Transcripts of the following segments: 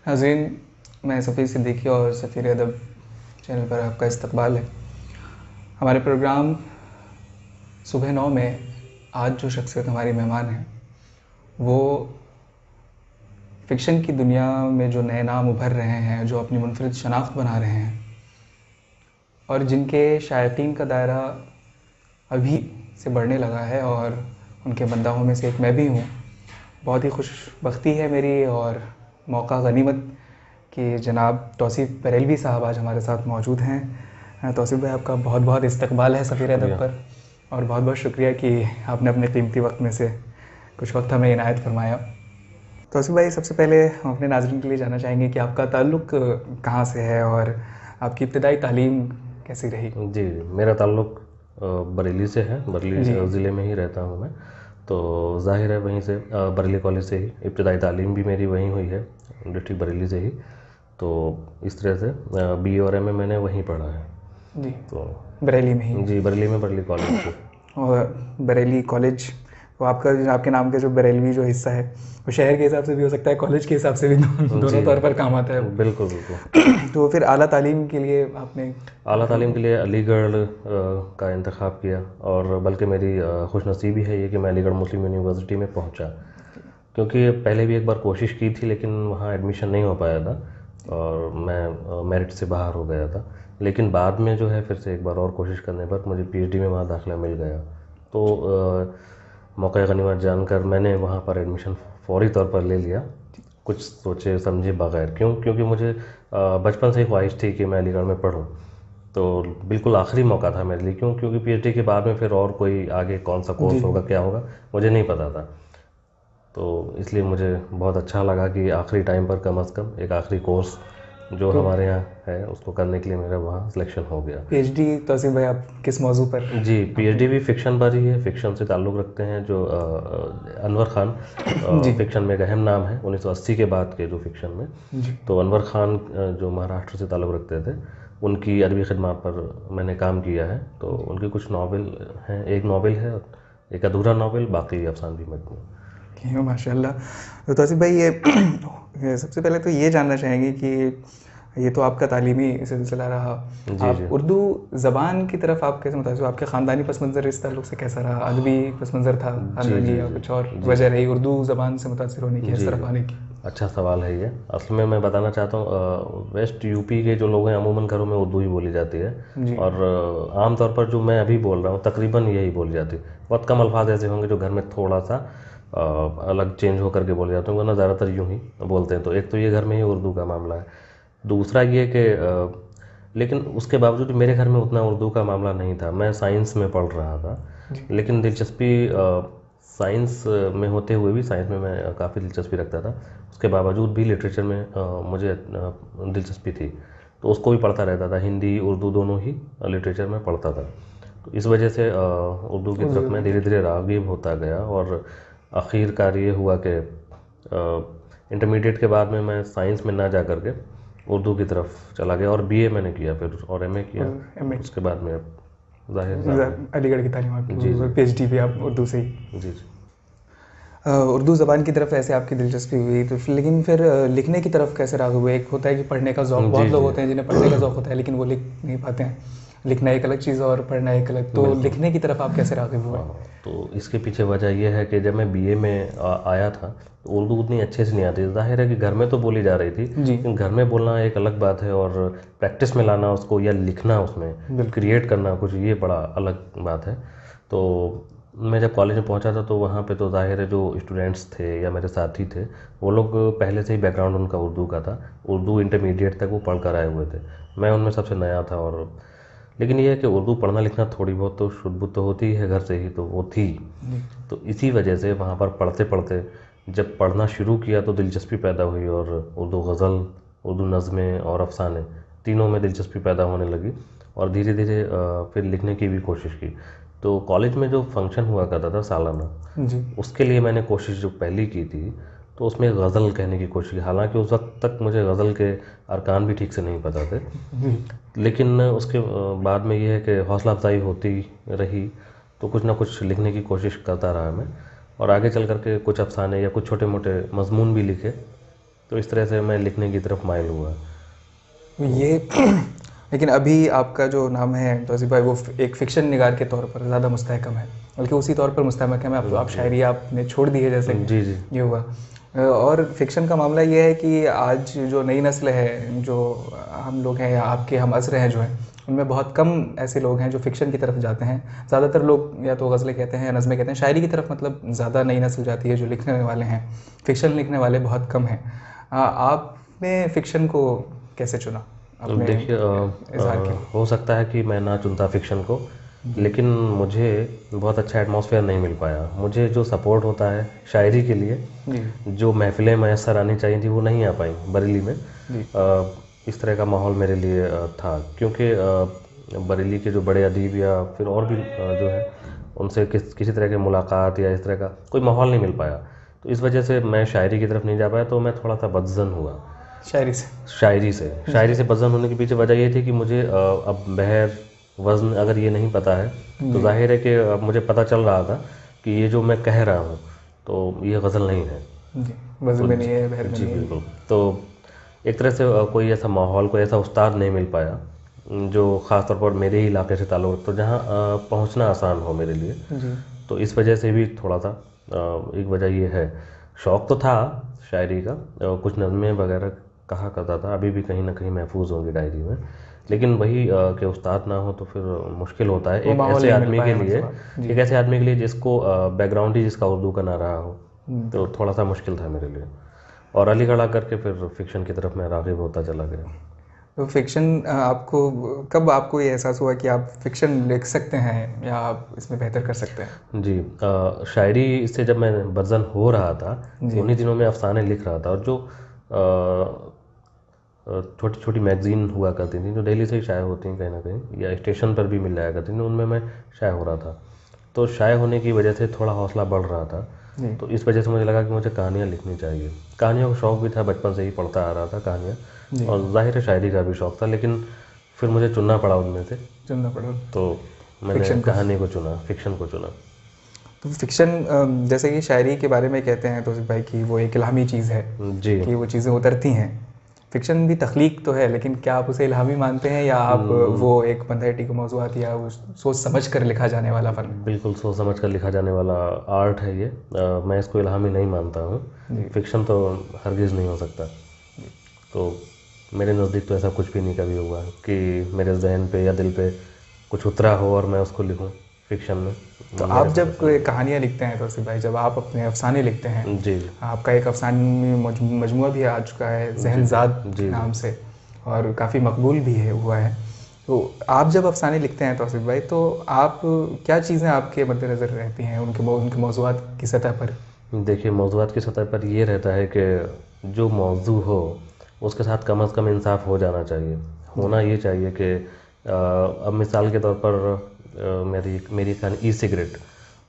नाज़रीन, मैं सफ़ी सिद्दीकी और सफ़ीर अदब चैनल पर आपका इस्तकबाल है। हमारे प्रोग्राम सुबह 9 में आज जो शख्सियत हमारी मेहमान है वो फ़िक्शन की दुनिया में जो नए नाम उभर रहे हैं, जो अपनी मुनफरिद शनाख्त बना रहे हैं और जिनके शायकीन का दायरा अभी से बढ़ने लगा है और उनके बंदाहों में से एक मैं भी हूँ। बहुत ही खुशबख्ती है मेरी और मौका गनीमत कि जनाब तौसीफ़ बरेलवी साहब आज हमारे साथ मौजूद हैं। तौसीफ़ भाई, आपका बहुत बहुत इस्तकबाल है सफ़ीर अदब पर और बहुत बहुत शुक्रिया कि आपने अपने कीमती वक्त में से कुछ वक्त हमें इनायत फरमाया। तौसीफ़ भाई, सबसे पहले हम अपने नाज़रीन के लिए जानना चाहेंगे कि आपका ताल्लुक़ कहाँ से है और आपकी इब्तिदाई तालीम कैसी रही? जी, मेरा ताल्लुक़ बरेली से है। बरेली जी। ज़िले में ही रहता हूँ मैं। तो ज़ाहिर है वहीं से बरेली कॉलेज से ही इब्तिदाई तालीम भी मेरी वहीं हुई है, डिस्ट्रिक्ट बरेली से ही। तो इस तरह से बीए और एमए मैंने वहीं पढ़ा है। जी, तो बरेली में ही। जी, बरेली में बरेली कॉलेज से। और बरेली कॉलेज, वो आपके नाम का जो बरेलवी जो हिस्सा है वो शहर के हिसाब से भी हो सकता है, कॉलेज के हिसाब से भी दोनों जी, तौर पर काम आता है। बिल्कुल, बिल्कुल। तो फिर आला तालीम के लिए आपने आला तालीम के लिए अलीगढ़ का इंतख़ाब किया और बल्कि मेरी खुशनसीबी है ये कि मैं अलीगढ़ मुस्लिम यूनिवर्सिटी में पहुंचा, क्योंकि पहले भी एक बार कोशिश की थी लेकिन वहाँ एडमिशन नहीं हो पाया था और मैं मेरिट से बाहर हो गया था। लेकिन बाद में जो है फिर से एक बार और कोशिश करने पर मुझे पीएचडी में वहाँ दाखिला मिल गया। तो मौका गनीमत जानकर मैंने वहाँ पर एडमिशन फ़ौरी तौर पर ले लिया, कुछ सोचे समझे बगैर। क्योंकि मुझे बचपन से ही ख्वाहिश थी कि मैं अलीगढ़ में पढूं। तो बिल्कुल आखिरी मौका था मेरे लिए। क्योंकि पीएचडी के बाद में फिर और कोई आगे कौन सा कोर्स होगा, क्या होगा, मुझे नहीं पता था। तो इसलिए मुझे बहुत अच्छा लगा कि आखिरी टाइम पर कम से कम एक आखिरी कोर्स जो तो हमारे यहाँ है उसको करने के लिए मेरा वहाँ सिलेक्शन हो गया। पीएचडी तौसीफ़ भाई आप किस मौजू पर? जी, पीएचडी भी फ़िक्शन पर ही है। फ़िक्शन से ताल्लुक़ रखते हैं जो अनवर ख़ान जी। फ़िक्शन में एक अहम नाम है 1980 के बाद के जो फ़िक्शन में। जी। तो अनवर ख़ान जो महाराष्ट्र से ताल्लुक़ रखते थे, उनकी अदबी ख़िदमत पर मैंने काम किया है। तो उनके कुछ नावल हैं, एक नावल है, एक अधूरा नावल, बाकी अफ़सानवी मजमू। माशाल्लाह। तो तौसीफ़ भाई, ये सबसे पहले तो ये जानना चाहेंगे कि ये तो आपका तालीमी सिलसिला रहा, जी, जी। आप उर्दू ज़बान की तरफ आप कैसे मुतासिर हो? आपके ख़ानदानी पस मंज़र इस ताल्लुक़ से कैसा रहा? अदबी पस मंज़र था जी, ख़ानदानी जी, या जी, कुछ और जी। वजह रही उर्दू ज़बान से मुतासिर होने की, इस जी, तरफ आने की? अच्छा सवाल है ये। असल में मैं बताना चाहता हूँ, वेस्ट यूपी के जो लोग हैं अमूमन घरों में उर्दू ही बोली जाती है जी। और आम तौर पर जो मैं अभी बोल रहा हूँ तकरीबन यही बोली जाती है। बहुत कम अल्फाज ऐसे होंगे जो घर में थोड़ा सा अलग चेंज होकर के बोले जाते हैं, वरना ज़्यादातर यूँ ही बोलते हैं। तो एक तो ये घर में ही उर्दू का मामला है। दूसरा ये कि लेकिन उसके बावजूद मेरे घर में उतना उर्दू का मामला नहीं था। मैं साइंस में पढ़ रहा था, लेकिन दिलचस्पी साइंस में होते हुए भी, साइंस में मैं काफ़ी दिलचस्पी रखता था, उसके बावजूद भी लिटरेचर में मुझे दिलचस्पी थी। तो उसको भी पढ़ता रहता था, हिंदी उर्दू दोनों ही लिटरेचर में पढ़ता था। तो इस वजह से उर्दू की तरफ मैं धीरे धीरे राग़िब होता गया और आखिरकार ये हुआ कि इंटरमीडिएट के बाद में मैं साइंस में ना जा कर के उर्दू की तरफ चला गया और बीए मैंने किया फिर और एमए किया। एमए उसके बाद में जाहिर अलीगढ़ की तालीम आपकी जी, जी। पीएचडी भी आप उर्दू से ही? जी, जी। उर्दू ज़बान की तरफ ऐसे आपकी दिलचस्पी हुई, तो लेकिन फिर लिखने की तरफ कैसे राग़िब हुए? एक होता है कि पढ़ने का ज़ौक़, बहुत जी, लोग जी। होते हैं जिन्हें पढ़ने का ज़ौक़ होता है लेकिन वो लिख नहीं पाते हैं। लिखना एक अलग चीज़ और पढ़ना एक अलग। तो बिल्कुल। लिखने की तरफ आप कैसे राग़िब हुए? हाँ, तो इसके पीछे वजह यह है कि जब मैं बीए में आया था तो उर्दू उतनी अच्छे से नहीं आती। ज़ाहिर है कि घर में तो बोली जा रही थी, जी। लेकिन घर में बोलना एक अलग बात है और प्रैक्टिस में लाना उसको या लिखना उसमें क्रिएट करना कुछ, ये बड़ा अलग बात है। तो मैं जब कॉलेज में पहुंचा था तो वहाँ पे तो ज़ाहिर है जो स्टूडेंट्स थे या मेरे साथी थे वो लोग पहले से ही बैकग्राउंड उनका उर्दू का था, उर्दू इंटरमीडिएट तक वो पढ़ कर आए हुए थे। मैं उनमें सबसे नया था। और लेकिन ये है कि उर्दू पढ़ना लिखना थोड़ी बहुत तो शुद्ध तो होती है घर से ही, तो वो थी। तो इसी वजह से वहाँ पर पढ़ते पढ़ते जब पढ़ना शुरू किया तो दिलचस्पी पैदा हुई और उर्दू गज़ल, उर्दू नज़में और अफ़साने तीनों में दिलचस्पी पैदा होने लगी और धीरे धीरे फिर लिखने की भी कोशिश की। तो कॉलेज में जो फंक्शन हुआ करता था सालाना, जी। उसके लिए मैंने कोशिश जो पहली की थी तो उसमें गज़ल कहने की कोशिश की। हालांकि उस वक्त तक मुझे गज़ल के अरकान भी ठीक से नहीं पता थे, लेकिन उसके बाद में ये है कि हौसला अफजाई होती रही तो कुछ ना कुछ लिखने की कोशिश करता रहा मैं और आगे चल कर के कुछ अफ़साने या कुछ छोटे मोटे मज़मून भी लिखे। तो इस तरह से मैं लिखने की तरफ माइल हुआ। ये लेकिन अभी आपका जो नाम है तौसीफ भाई, वो एक फ़िक्शन निगार के तौर पर ज़्यादा मुस्तहकम है, बल्कि उसी तौर पर मुस्तहकम है। अब तो आप शायरी आपने छोड़ दी है, जैसे कि जी जी ये हुआ। और फ़िक्शन का मामला ये है कि आज जो नई नस्ल है, जो हम लोग हैं या आपके हम असर हैं जो हैं, उनमें बहुत कम ऐसे लोग हैं जो फ़िक्शन की तरफ जाते हैं। ज़्यादातर लोग या तो गज़लें कहते हैं या नज़में कहते हैं, शायरी की तरफ मतलब ज़्यादा नई नस्ल जाती है जो लिखने वाले हैं। फ़िक्शन लिखने वाले बहुत कम हैं। आपने फ़िक्शन को कैसे चुना अपने देखिए इज़हार के लिए? हो सकता है कि मैं ना चुनता फिक्शन को, लेकिन मुझे बहुत अच्छा एटमॉस्फेयर नहीं मिल पाया। मुझे जो सपोर्ट होता है शायरी के लिए, जी जो महफ़िलें मैसर आनी चाहिए थी, वो नहीं आ पाई बरेली में। जी इस तरह का माहौल मेरे लिए था, क्योंकि बरेली के जो बड़े अदीब या फिर और भी जो है, उनसे किसी तरह की मुलाकात या इस तरह का कोई माहौल नहीं मिल पाया। तो इस वजह से मैं शायरी की तरफ नहीं जा पाया, तो मैं थोड़ा सा बदज़न हुआ शायरी से। शायरी से बदज़न होने के पीछे वजह ये थी कि मुझे अब बहर वज़न अगर ये नहीं पता है, तो जाहिर है कि अब मुझे पता चल रहा था कि ये जो मैं कह रहा हूँ तो ये गज़ल नहीं है। जी, वज़न में नहीं है, बहर में जी नहीं है। बिल्कुल। तो एक तरह से कोई ऐसा माहौल, कोई ऐसा उस्ताद नहीं मिल पाया जो ख़ास तौर पर मेरे ही इलाके से ताल्लुक़, तो जहाँ पहुँचना आसान हो मेरे लिए। जी तो इस वजह से भी थोड़ा सा एक वजह ये है। शौक़ तो था शायरी का, कुछ नज़में वगैरह कहा करता था, अभी भी कहीं ना कहीं महफूज होंगी डायरी में, लेकिन वही कि उस्ताद ना हो तो फिर मुश्किल होता है वो एक माहौल ऐसे नहीं मिल आदमी के पाया लिए, मतलब आप। जी एक ऐसे आदमी के लिए जिसको बैकग्राउंड ही जिसका उर्दू का ना रहा हो। तो बिल्कुल। थोड़ा सा मुश्किल था मेरे लिए, और अलीगढ़ आकर के फिर फिक्शन की तरफ मैं राग़िब होता चला गया। तो फ़िक्शन आपको कब आपको ये एहसास हुआ कि आप फ़िक्शन लिख सकते हैं या आप इसमें बेहतर कर सकते हैं? जी शायरी से जब मैं बदज़न हो रहा था, जी उन्हीं दिनों में अफ़साने लिख रहा था, और जो छोटी छोटी मैगज़ीन हुआ करती थी जो दिल्ली से ही शाये होती हैं कहीं ना कहीं, या स्टेशन पर भी मिल जाया करती थी, उनमें मैं शाये हो रहा था। तो शाये होने की वजह से थोड़ा हौसला बढ़ रहा था। जी तो इस वजह से मुझे लगा कि मुझे कहानियाँ लिखनी चाहिए। कहानियों का शौक़ भी था, बचपन से ही पढ़ता आ रहा था कहानियाँ, जी और ज़ाहिर है शायरी का भी शौक़ था, लेकिन फिर मुझे चुनना पड़ा उनमें से। चुनना पड़ा तो मैंने फ़िक्शन को। कहानी को चुना, फ़िक्शन को चुना। तो फ़िक्शन जैसे कि शायरी के बारे में कहते हैं तौसीफ़ भाई कि वो एक इल्हामी चीज़ है, जी कि वो चीज़ें उतरती हैं। फ़िक्शन भी तख्लीक तो है, लेकिन क्या आप उसे इल्हामी मानते हैं या आप वो एक बंदरटी के मौज़ूआत या वो सोच समझ कर लिखा जाने वाला फ़न है? बिल्कुल सोच समझ कर लिखा जाने वाला आर्ट है ये। मैं इसको इल्हामी नहीं मानता हूँ। जी फ़िक्शन तो हरगिज़ नहीं हो सकता। तो मेरे नज़दीक तो ऐसा कुछ भी नहीं कभी हुआ कि मेरे ज़हन पे या दिल पे कुछ उतरा हो और मैं उसको लिखूँ फ़िक्शन में। तो मेरे आप साथ जब ऐसा कोई नहीं कहानियाँ लिखते हैं तौसीफ़ भाई, जब आप अपने अफ़साने लिखते हैं, हुआ। जी आपका एक अफ़सानी मजमूआ भी आ चुका है ज़हनज़ाद जी के जी। नाम से, और काफ़ी मकबूल भी है हुआ है। तो आप जब अफ़साने लिखते हैं तौसीफ़ भाई, तो आप क्या चीज़ें आपके मद्देनज़र रहती हैं उनके मौज़ूआत की सतह पर? देखिए मौज़ूआत की सतह पर ये रहता है कि जो मौज़ू हो उसके साथ कम से कम इंसाफ हो जाना चाहिए। जी होना ये चाहिए कि अब मिसाल के तौर पर मेरी मेरी कहानी ई सिगरेट।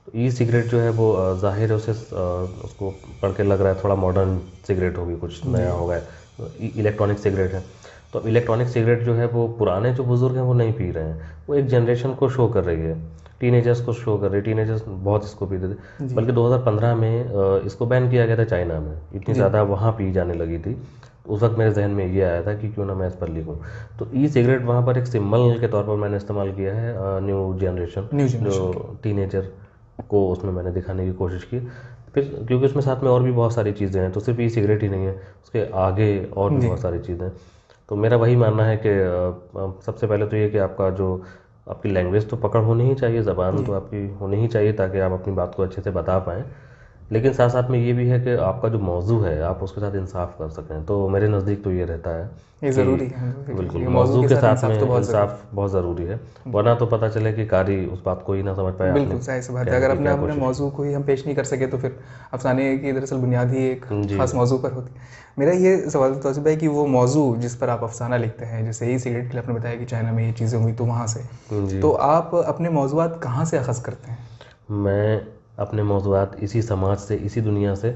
तो ई सिगरेट जो है वो ज़ाहिर है उसे उसको पढ़ के लग रहा है थोड़ा मॉडर्न सिगरेट होगी, कुछ नया होगा, इलेक्ट्रॉनिक सिगरेट है। तो इलेक्ट्रॉनिक सिगरेट जो है वो पुराने जो बुज़ुर्ग हैं वो नहीं पी रहे हैं, वो एक जनरेशन को शो कर रही है, टीनेजर्स को शो कर रही है। टीनेजर्स बहुत इसको पीते थे, जी बल्कि 2015 में इसको बैन किया गया था चाइना में, इतनी जी ज़्यादा वहाँ पी जाने लगी थी। उस वक्त मेरे जहन में ये आया था कि क्यों ना मैं इस पर लिखूँ। तो ई सिगरेट वहाँ पर एक सिंबल के तौर पर मैंने इस्तेमाल किया है, न्यू जनरेशन, न्यू जनरेशन की। जो टीनेजर को उसमें मैंने दिखाने की कोशिश की। फिर क्योंकि उसमें साथ में और भी बहुत सारी चीज़ें हैं, तो सिर्फ ई सिगरेट ही नहीं है, उसके आगे और भी जी बहुत सारी चीज़ें। तो मेरा वही मानना है कि सबसे पहले तो ये कि आपका जो आपकी लैंग्वेज तो पकड़ होनी ही चाहिए, ज़बान जी तो आपकी होनी ही चाहिए ताकि आप अपनी बात को अच्छे से बता पाएँ। लेकिन साथ साथ में ये भी है कि आपका जो मौज़ू है आप उसके साथ इंसाफ़ कर सकें। तो मेरे नज़दीक तो ये रहता है ये कि ज़रूरी है, बिल्कुल ये मौजू मौज़ू के के साथ साथ इंसाफ तो में बहुत ज़रूरी इंसाफ़ बहुत ज़रूरी है, वरना तो पता चले कि कारी उस बात को ही ना समझ पाए है। आपने बिल्कुल ज़ाहिर सी बात है, कहने अगर की अपने क्या अपने कोशिश की। मौजू को ही हम पेश नहीं कर सके तो फिर अफसाने की दरअसल बुनियाद ही एक जी ख़ास मौजू पर होती है। मेरा ये सवाल था तौसीफ़ भाई कि वो मौजू जिस पर आप अफसाना लिखते हैं, जैसे ई सिगरेट के लिए आपने बताया कि चाइना में ये चीज़ें हुई तो वहाँ से, जी। तो आप अपने मौज़ूआत कहाँ से अख़ज़ करते हैं? मैं अपने मौज़ूआत इसी समाज से, इसी दुनिया से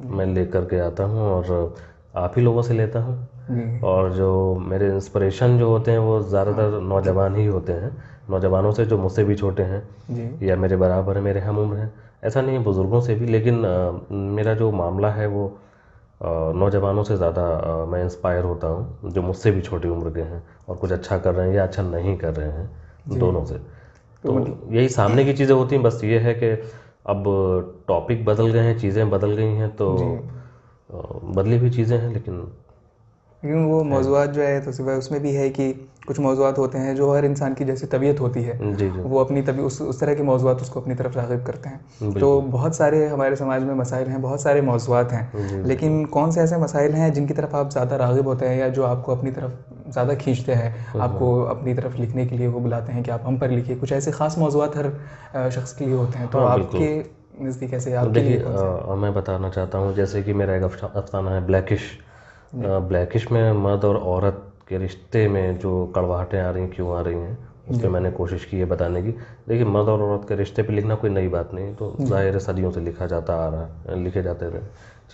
मैं लेकर के आता हूँ, और आप ही लोगों से लेता हूँ। जी और जो मेरे इंस्पिरेशन जो होते हैं वो ज़्यादातर नौजवान ही होते हैं, नौजवानों से जो मुझसे भी छोटे हैं जी या मेरे बराबर हैं, मेरे हम उम्र हैं। ऐसा नहीं है बुज़ुर्गों से भी, लेकिन मेरा जो मामला है वो नौजवानों से ज़्यादा मैं इंस्पायर होता हूँ जो मुझसे भी छोटी उम्र के हैं और कुछ अच्छा कर रहे हैं या अच्छा नहीं कर रहे हैं, दोनों से। तो यही सामने की चीज़ें होती हैं, बस ये है कि अब टॉपिक बदल गए हैं, चीज़ें बदल गई हैं, तो बदली हुई चीज़ें हैं, लेकिन वो मौज़ूआत जो है तो सिवाय उसमें भी है कि कुछ मौज़ूआत होते हैं जो हर इंसान की जैसी तबीयत होती है, जी जी वो अपनी तभी उस तरह के मौज़ूआत उसको अपनी तरफ राग़िब करते हैं। तो बिल्कुल। बहुत सारे हमारे समाज में मसाइल हैं, बहुत सारे मौज़ूआत हैं, जी लेकिन कौन से ऐसे मसाइल हैं जिनकी तरफ आप ज़्यादा राग़िब होते हैं या जो आपको अपनी तरफ ज़्यादा खींचते हैं, आपको अपनी तरफ लिखने के लिए वो बुलाते हैं कि आप हम पर लिखिए? कुछ ऐसे ख़ास मौज़ूआत हर शख़्स के लिए होते हैं, तो हाँ बिल्कुल। आपके नज़दीक ऐसे आपके देखिए लिए कौन से? मैं बताना चाहता हूँ, जैसे कि मेरा एक अफसाना है ब्लैकिश। ब्लैकिश में मर्द और औरत के रिश्ते में जो कड़वाहटें आ रही हैं, क्यों आ रही हैं, उस पर मैंने कोशिश की है बताने की। देखिए, मर्द और औरत के रिश्ते पे लिखना कोई नई बात नहीं, तो ज़ाहिर है सदियों से लिखा जाता आ रहा है, लिखे जाते रहे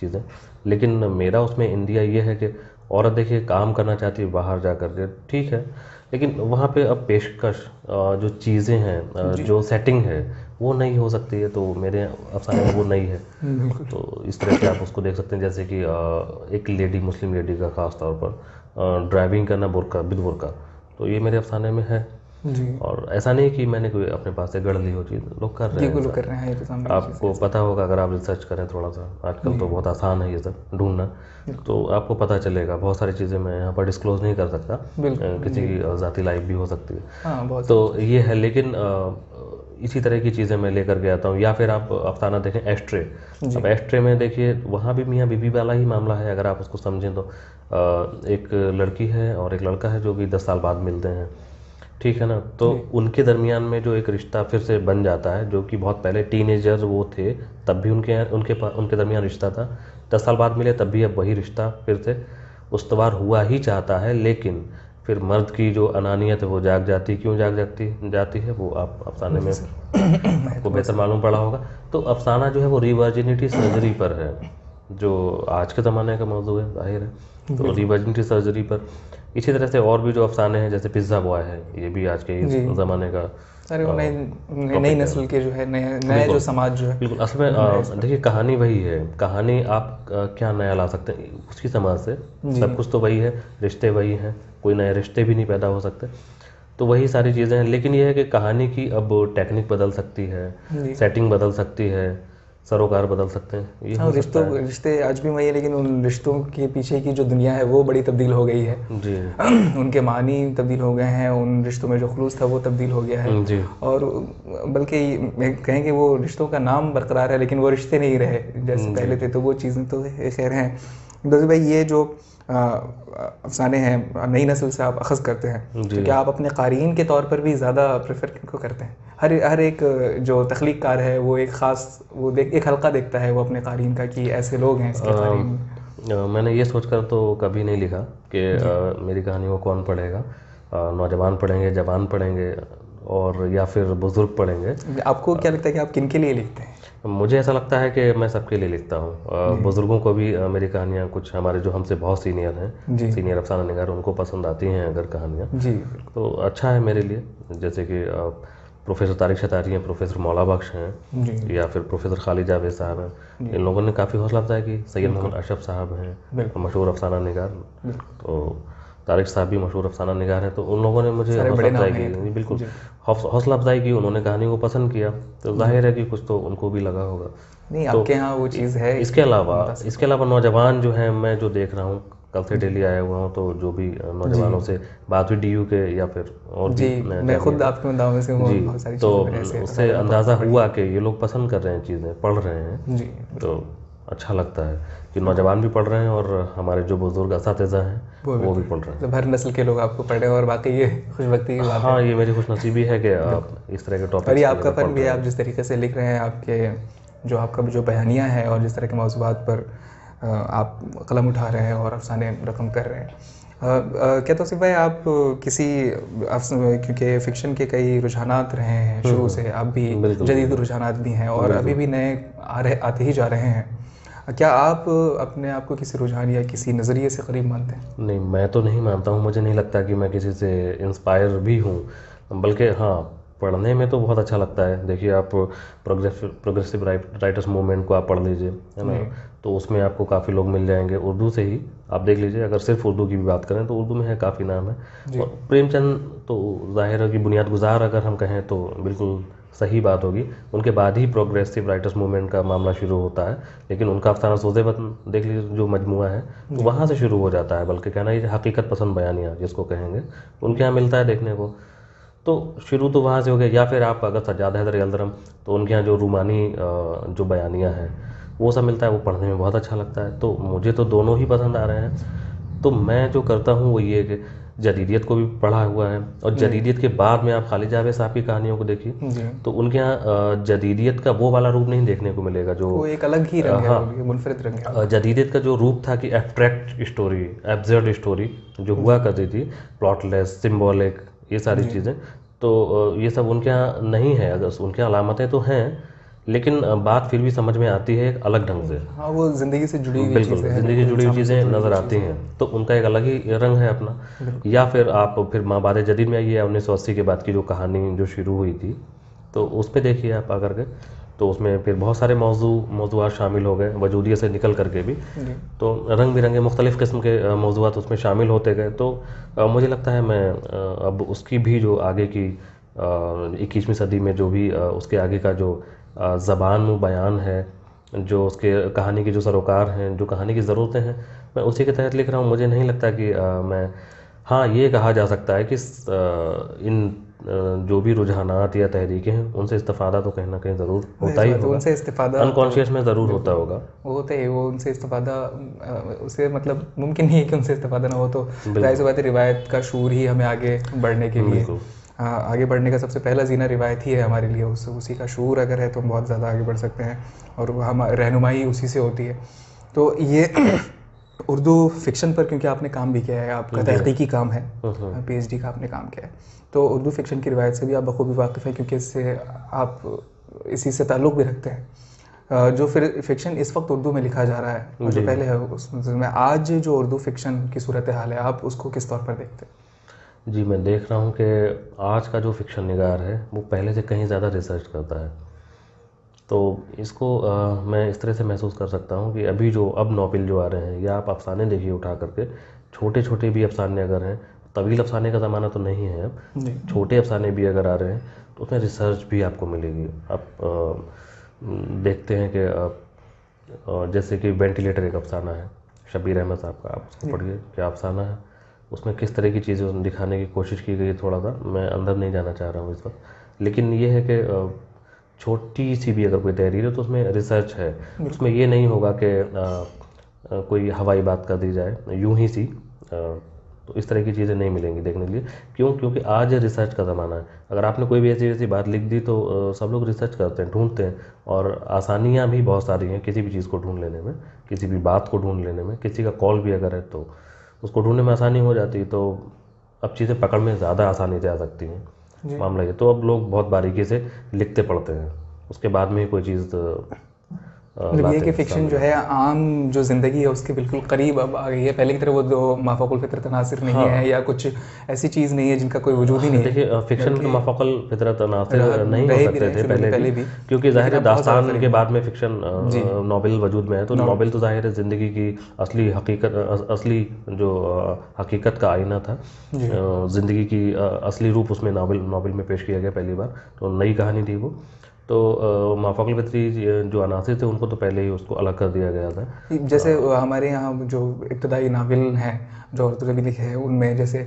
चीज़ें। लेकिन मेरा उसमें इंडिया ये है कि औरत देखिए काम करना चाहती है बाहर जा कर के, ठीक है, लेकिन वहाँ पे अब पेशकश जो चीज़ें हैं, जो सेटिंग है वो नहीं हो सकती है, तो मेरे अफसाने में वो नहीं है। तो इस तरह से आप उसको देख सकते हैं, जैसे कि एक लेडी, मुस्लिम लेडी का ख़ास तौर पर ड्राइविंग करना बुर्का विद बुर्का, तो ये मेरे अफसाने में है। जी। और ऐसा नहीं कि मैंने कोई अपने पास से गढ़ ली हो चीज़, लोग कर रहे हैं लोग ऐसा। कर रहे हैं, ये तो सामने की चीज़ आपको पता होगा अगर आप रिसर्च करें थोड़ा सा, आजकल तो बहुत आसान है ये सब ढूंढना, तो आपको पता चलेगा। बहुत सारी चीज़ें मैं यहाँ पर डिस्क्लोज़ नहीं कर सकता, किसी की ज़ाती लाइफ भी हो सकती है। हाँ, बहुत तो ये है, लेकिन इसी तरह की चीज़ें मैं लेकर के आता हूँ। या फिर आप अफसाना देखें एस्ट्रे। अब एस्ट्रे में देखिए वहाँ भी मियाँ बीवी वाला ही मामला है, अगर आप उसको समझें तो। एक लड़की है और एक लड़का है जो कि 10 साल बाद मिलते हैं, ठीक है ना, तो उनके दरमियान में जो एक रिश्ता फिर से बन जाता है, जो कि बहुत पहले टीनेजर वो थे तब भी उनके दरमियान रिश्ता था, 10 साल बाद मिले तब भी अब वही रिश्ता फिर से उस्तवार हुआ ही चाहता है। लेकिन फिर मर्द की जो अनानियत है वो जाग जाती, क्यों जाती है वो आप अफसाने में आपको बेहतर मालूम पड़ा होगा। तो अफसाना जो है वो रिवर्जिनिटी सर्जरी पर है, जो आज के ज़माने का मौजू है, जाहिर है, तो रिवर्जिनिटी सर्जरी पर। इसी तरह से और भी जो अफसाने हैं, जैसे पिज़्ज़ा बॉय है, ये भी आज के इस ज़माने का सारे वो नई नस्ल के जो है, नया जो समाज जो है। बिल्कुल, असल में देखिए कहानी वही है, कहानी आप क्या नया ला सकते हैं उसी समाज से, सब कुछ तो वही है, रिश्ते वही हैं, कोई नए रिश्ते भी नहीं पैदा हो सकते, तो वही सारी चीज़ें हैं। लेकिन ये है कि कहानी की अब टेक्निक बदल सकती है, सेटिंग बदल सकती है, सरोकार बदल सकते हैं, ये हो सकता है। रिश्ते आज भी वही है, लेकिन उन रिश्तों के पीछे की जो दुनिया है वो बड़ी तब्दील हो गई है जी। उनके मानी तब्दील हो गए हैं, उन रिश्तों में जो खुलूस था वो तब्दील हो गया है जी। और बल्कि कहें कि वो रिश्तों का नाम बरकरार है, लेकिन वो रिश्ते नहीं रहे जैसे पहले थे, तो वो चीज़ें तो खैर हैं। दोस्त भाई, ये जो अफसाने हैं नई नस्ल से आप अखज़ करते हैं, तो क्या आप अपने क़ारीन के तौर पर भी ज़्यादा प्रेफर किनको करते हैं? हर एक जो तख्लीक कार है वो एक ख़ास एक हल्का देखता है वो अपने क़ारीन का कि ऐसे लोग हैं इसके क़ारीन। मैंने ये सोचकर तो कभी नहीं लिखा कि मेरी कहानी को कौन पढ़ेगा, नौजवान पढ़ेंगे, जवान पढ़ेंगे और या फिर बुज़ुर्ग पढ़ेंगे। आपको क्या लगता है कि आप किन के लिए लिखते हैं? मुझे ऐसा लगता है कि मैं सबके लिए लिखता हूँ। बुज़ुर्गों को भी मेरी कहानियाँ, कुछ हमारे जो हमसे बहुत सीनियर हैं, सीनियर अफसाना निगार, उनको पसंद आती हैं अगर कहानियाँ, तो अच्छा है मेरे लिए। जैसे कि प्रोफेसर तारिक शतारी हैं, प्रोफेसर मौला बख्श हैं, या फिर प्रोफेसर खालिद जावेद साहब हैं, इन लोगों ने काफ़ी हौसला अफजाई की। सैयद मोहम्मद अशरफ साहब हैं, मशहूर अफसाना निगार, तो तारिक साहब भी मशहूर अफसाना निगार हैं, तो उन लोगों ने मुझे हौसला अफजाई की, बिल्कुल हौसला अफजाई की, उन्होंने कहानी को पसंद किया, तो जाहिर है कि कुछ तो उनको भी लगा होगा। नहीं, आपके यहाँ वो चीज़ है। इसके अलावा नौजवान जो है, मैं जो देख रहा हूँ, कल से दिल्ली आया हुआ हूँ, तो जो भी नौजवानों से बात हुई DU के या फिर और जी, मैं खुद आपके मुद्दाओं में से हूँ, बहुत सारी तो उससे अंदाज़ा हुआ कि ये लोग पसंद कर रहे हैं, चीज़ें पढ़ रहे हैं जी, तो अच्छा लगता है कि नौजवान भी पढ़ रहे हैं और हमारे जो बुजुर्ग असातिज़ा हैं वो भी पढ़ रहे हैं। हर नस्ल के लोग आपको पढ़ रहे हैं और बाकी ये खुशबख्ती की बात है। हाँ, ये मेरी खुशनसीबी है कि आप इस तरह के टॉपिक, और ये आपका फन भी है, आप जिस तरीके से लिख रहे हैं, आपका जो बयानिया है और जिस तरह के मौज़ूआत पर आप कलम उठा रहे हैं और अफसाने रकम कर रहे हैं। क्या तौसीफ़ भाई, आप क्योंकि फ़िक्शन के कई रुझानात रहे हैं शुरू से, आप भी जदीद रुझानात भी हैं और अभी भी नए आते ही जा रहे हैं, क्या आप अपने आप को किसी रुझान या किसी नज़रिए से करीब मानते हैं? नहीं, मैं तो नहीं मानता हूँ, मुझे नहीं लगता कि मैं किसी से इंस्पायर भी हूँ, बल्कि हाँ, पढ़ने में तो बहुत अच्छा लगता है। देखिए आप प्रोग्रेसिव राइटर्स मूवमेंट को आप पढ़ लीजिए, है ना, तो उसमें आपको काफ़ी लोग मिल जाएंगे उर्दू से ही। आप देख लीजिए, अगर सिर्फ उर्दू की भी बात करें तो उर्दू में है, काफ़ी नाम है। और प्रेमचंद तो ज़ाहिर है कि बुनियाद गुजार अगर हम कहें तो बिल्कुल सही बात होगी। उनके बाद ही प्रोग्रेसिव राइटर्स मूवमेंट का मामला शुरू होता है, लेकिन उनका अफसाना सोज़े वतन देख लीजिए जो मजमूआ है, तो वहाँ से शुरू हो जाता है। बल्कि कहना ये हकीकत पसंद बयानिया जिसको कहेंगे, उनके यहाँ मिलता है देखने को। तो शुरू तो वहाँ से हो गया। या फिर आप अगर सज्जाद हैदर यल्दरम, तो उनके यहाँ जो रूमानी जो बयानिया है वो सब मिलता है, वो पढ़ने में बहुत अच्छा लगता है। तो मुझे तो दोनों ही पसंद आ रहे हैं। तो मैं जो करता हूँ वो ये कि जदीदियत को भी पढ़ा हुआ है, और जदीदियत के बाद में आप खालिद जावेद साहब की कहानियों को देखिए, तो उनके यहाँ जदीदियत का वो वाला रूप नहीं देखने को मिलेगा जो वो एक अलग ही रंग है, हाँ, वो मुनफरिद रंग है। जदीदियत का जो रूप था कि एब्स्ट्रैक्ट स्टोरी, एब्सर्ड स्टोरी जो हुआ करती थी, प्लॉटलेस, सिम्बॉलिक, ये सारी चीज़ें, तो ये सब उनके यहाँ नहीं है। अगर उनके यहाँ अलामतें तो हैं, लेकिन बात फिर भी समझ में आती है एक अलग ढंग से। हाँ, वो ज़िंदगी से जुड़ी हुई बिल्कुल, चीज़ें हैं, ज़िंदगी से जुड़ी हुई इंसानों से चीज़ें जुड़ी हुई नज़र आती चीज़ें हैं, तो उनका एक अलग ही रंग है अपना। या फिर आप फिर माबाद जदीद में आइए, 1980 के बाद की जो कहानी जो शुरू हुई थी, तो उस पर देखिए आप आकर के, तो उसमें फिर बहुत सारे मौजूआत शामिल हो गए, वजूदियत से निकल करके भी। तो रंग बिरंगे मुख्तलिफ़ किस्म के मौजूआत उसमें शामिल होते गए। तो मुझे लगता है मैं अब उसकी भी जो आगे की 21वीं सदी में जो भी उसके आगे का जो ज़बान व बयान है, जो उसके कहानी के जो सरोकार हैं, जो कहानी की ज़रूरतें हैं, मैं उसी के तहत लिख रहा हूँ। मुझे नहीं लगता कि मैं, हाँ, ये कहा जा सकता है कि इन जो भी रुझानात या तहरीकें हैं उनसे इस्तिफ़ादा तो कहीं ना कहीं ज़रूर होता ही होगा, उनसे इस्तिफादा अनकॉन्शियस में ज़रूर होता होगा। वो होते ही, वो उनसे इस्तिफादा उसे मतलब मुमकिन नहीं है कि उनसे इस्तिफादा ना हो। तो जाहिर सी बात है, रिवायत का शूर ही हमें आगे बढ़ने के लिए, आगे बढ़ने का सबसे पहला जीना रिवायत ही है हमारे लिए। उसी का शूर अगर है तो हम बहुत ज़्यादा आगे बढ़ सकते हैं, और हम रहनुमाई उसी से होती है। तो ये उर्दू फिक्शन पर क्योंकि आपने काम भी किया है, आपका तहकीकी काम है, PhD का आपने काम किया है, तो उर्दू फिक्शन की रिवायत से भी आप बखूबी वाकिफ़ हैं, क्योंकि इससे आप इसी से ताल्लुक़ भी रखते हैं। जो फिर फिक्शन इस वक्त उर्दू में लिखा जा रहा है, और जो पहले है उसमें आज जो उर्दू फिक्शन की सूरत हाल है, आप उसको किस तौर पर देखते हैं? जी, मैं देख रहा हूँ कि आज का जो फिक्शन निगार है वो पहले से कहीं ज़्यादा रिसर्च करता है। तो इसको मैं इस तरह से महसूस कर सकता हूँ कि अभी जो अब नॉवेल जो आ रहे हैं, या आप अफसाने देखिए उठा करके, छोटे छोटे भी अफसाने अगर हैं, तवील अफसाने का ज़माना तो नहीं है अब, छोटे अफसाने भी अगर आ रहे हैं तो उसमें रिसर्च भी आपको मिलेगी। आप देखते हैं कि जैसे कि वेंटिलेटर एक अफसाना है शबीर अहमद साहब का, आप उसको पढ़िए, क्या अफसाना है। उसमें किस तरह की चीज़ें दिखाने की कोशिश की गई है, थोड़ा सा मैं अंदर नहीं जाना चाह रहा हूँ इस वक्त, लेकिन ये है कि छोटी सी भी अगर कोई तहरीर है तो उसमें रिसर्च है। उसमें ये नहीं होगा कि कोई हवाई बात कर दी जाए यूं ही सी, तो इस तरह की चीज़ें नहीं मिलेंगी देखने के लिए। क्यों? क्योंकि आज रिसर्च का ज़माना है। अगर आपने कोई भी ऐसी ऐसी बात लिख दी तो सब लोग रिसर्च करते हैं, ढूंढते हैं, और आसानियाँ भी बहुत सारी हैं किसी भी चीज़ को ढूंढ लेने में, किसी भी बात को ढूंढ लेने में। किसी का कॉल भी अगर है तो उसको ढूंढने में आसानी हो जाती है, तो अब चीज़ें पकड़ में ज़्यादा आसानी से आ सकती हैं। मामला ये, तो अब लोग बहुत बारीकी से लिखते पढ़ते हैं, उसके बाद में ही कोई चीज़ मतलब ये कि फ़िक्शन जो है आम जो ज़िंदगी है उसके बिल्कुल करीब अब आ गई है। पहले की तरह वो दो माफ़ाकुल फितरत अनासिर नहीं है, या कुछ ऐसी चीज़ नहीं है जिनका कोई वजूद ही नहीं है। देखिए फिक्शन में माफ़ाकुल फितरत अनासिर नहीं हो सकते थे पहले भी, क्योंकि ज़ाहिर है दास्तान के बाद में फिक्शन नॉवेल वजूद में है। तो नॉवेल तो ज़ाहिर है ज़िंदगी की असली हकीकत, असली जो हकीकत का आईना था, ज़िंदगी की असली रूप उसमें नॉवेल में पेश किया गया पहली बार। तो नई कहानी थी वो। तो माफ़ाकुल फितरी जो अनासिर थे उनको तो पहले ही उसको अलग कर दिया गया था। जैसे हमारे यहाँ जो इब्तदाई नावल हैं जो औरतों ने भी लिखे हैं, उनमें जैसे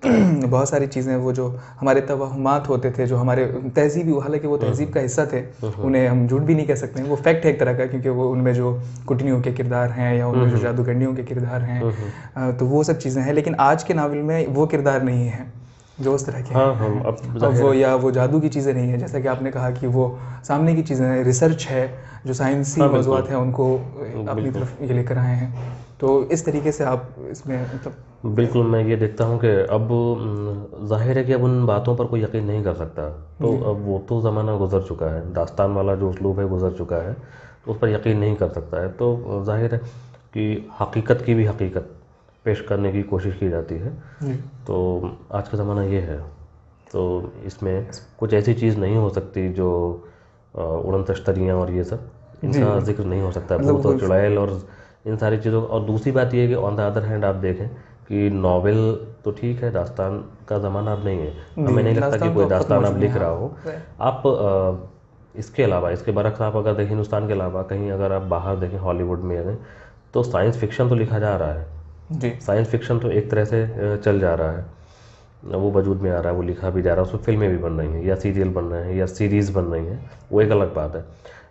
बहुत सारी चीज़ें, वो जो हमारे तवहमात होते थे, जो हमारे तहज़ीब, हालांकि वो तहज़ीब का हिस्सा थे, उन्हें हम झूठ भी नहीं कह सकते हैं, वो फैक्ट है एक तरह का, क्योंकि वो उनमें जो कुटनियों के किरदार हैं या उनमें जो जादूगरनियों के किरदार हैं, तो वो सब चीज़ें हैं। लेकिन आज के नावल में वो किरदार नहीं है जो उस तरह के हैं। अब वो, या वो जादू की चीज़ें नहीं है, जैसा कि आपने कहा कि वो सामने की चीज़ें हैं, रिसर्च है, जो साइंसी मौज़ूआत हैं उनको अपनी तरफ ये लेकर आए हैं। तो इस तरीके से आप इसमें मतलब बिल्कुल मैं ये देखता हूँ कि अब ज़ाहिर है कि अब उन बातों पर कोई यकीन नहीं कर सकता। तो अब वो तो ज़माना गुजर चुका है, दास्तान वाला जो उसलूब है गुजर चुका है, तो उस पर यकीन नहीं कर सकता है। तो ज़ाहिर है कि हकीकत की भी हकीकत पेश करने की कोशिश की जाती है। तो आज का ज़माना ये है। तो इसमें कुछ ऐसी चीज़ नहीं हो सकती जो उड़न तश्तरियाँ और ये सब, जी इनका बिल्कुल। जिक्र नहीं हो सकता। मतलब भूत और चुड़ैल और इन सारी चीज़ों। और दूसरी बात ये है कि ऑन द अदर हैंड आप देखें कि नावल तो ठीक है, दास्तान का ज़माना अब नहीं है। हमें नहीं जी, लगता कि दास्तान कोई तो अब खत्म हो दास्तान अब चुकी है, लिख रहा हो। हाँ। आप इसके अलावा, इसके बरक्स आप अगर देखें हिंदुस्तान के अलावा कहीं अगर आप बाहर देखें हॉलीवुड में देखें, तो साइंस फिक्शन तो लिखा जा रहा है। जी साइंस फिक्शन तो एक तरह से चल जा रहा है, वो वजूद में आ रहा है, वो लिखा भी जा रहा है, उसमें फिल्में भी बन रही हैं या सीरियल बन रहे हैं या सीरीज़ बन रही हैं, वो एक अलग बात है।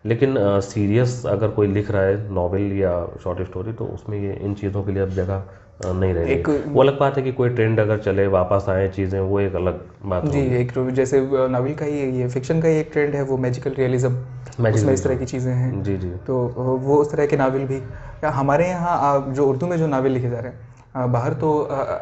लेकिन सीरियस अगर कोई लिख रहा है नावल या शॉर्ट स्टोरी, तो उसमें ये इन चीज़ों के लिए अब जगह नहीं रह गई। एक वो अलग बात है कि कोई ट्रेंड अगर चले वापस आए चीज़ें, वो एक अलग बात जी होगी। एक तो जैसे नावल का ही ये फिक्शन का ही एक ट्रेंड है, वो मैजिकल रियलिज्म, उसमें इस तरह की चीज़ें हैं। जी जी। तो वो उस तरह के नावल भी, या हमारे यहाँ जो उर्दू में जो नावल लिखे जा रहे हैं, बाहर तो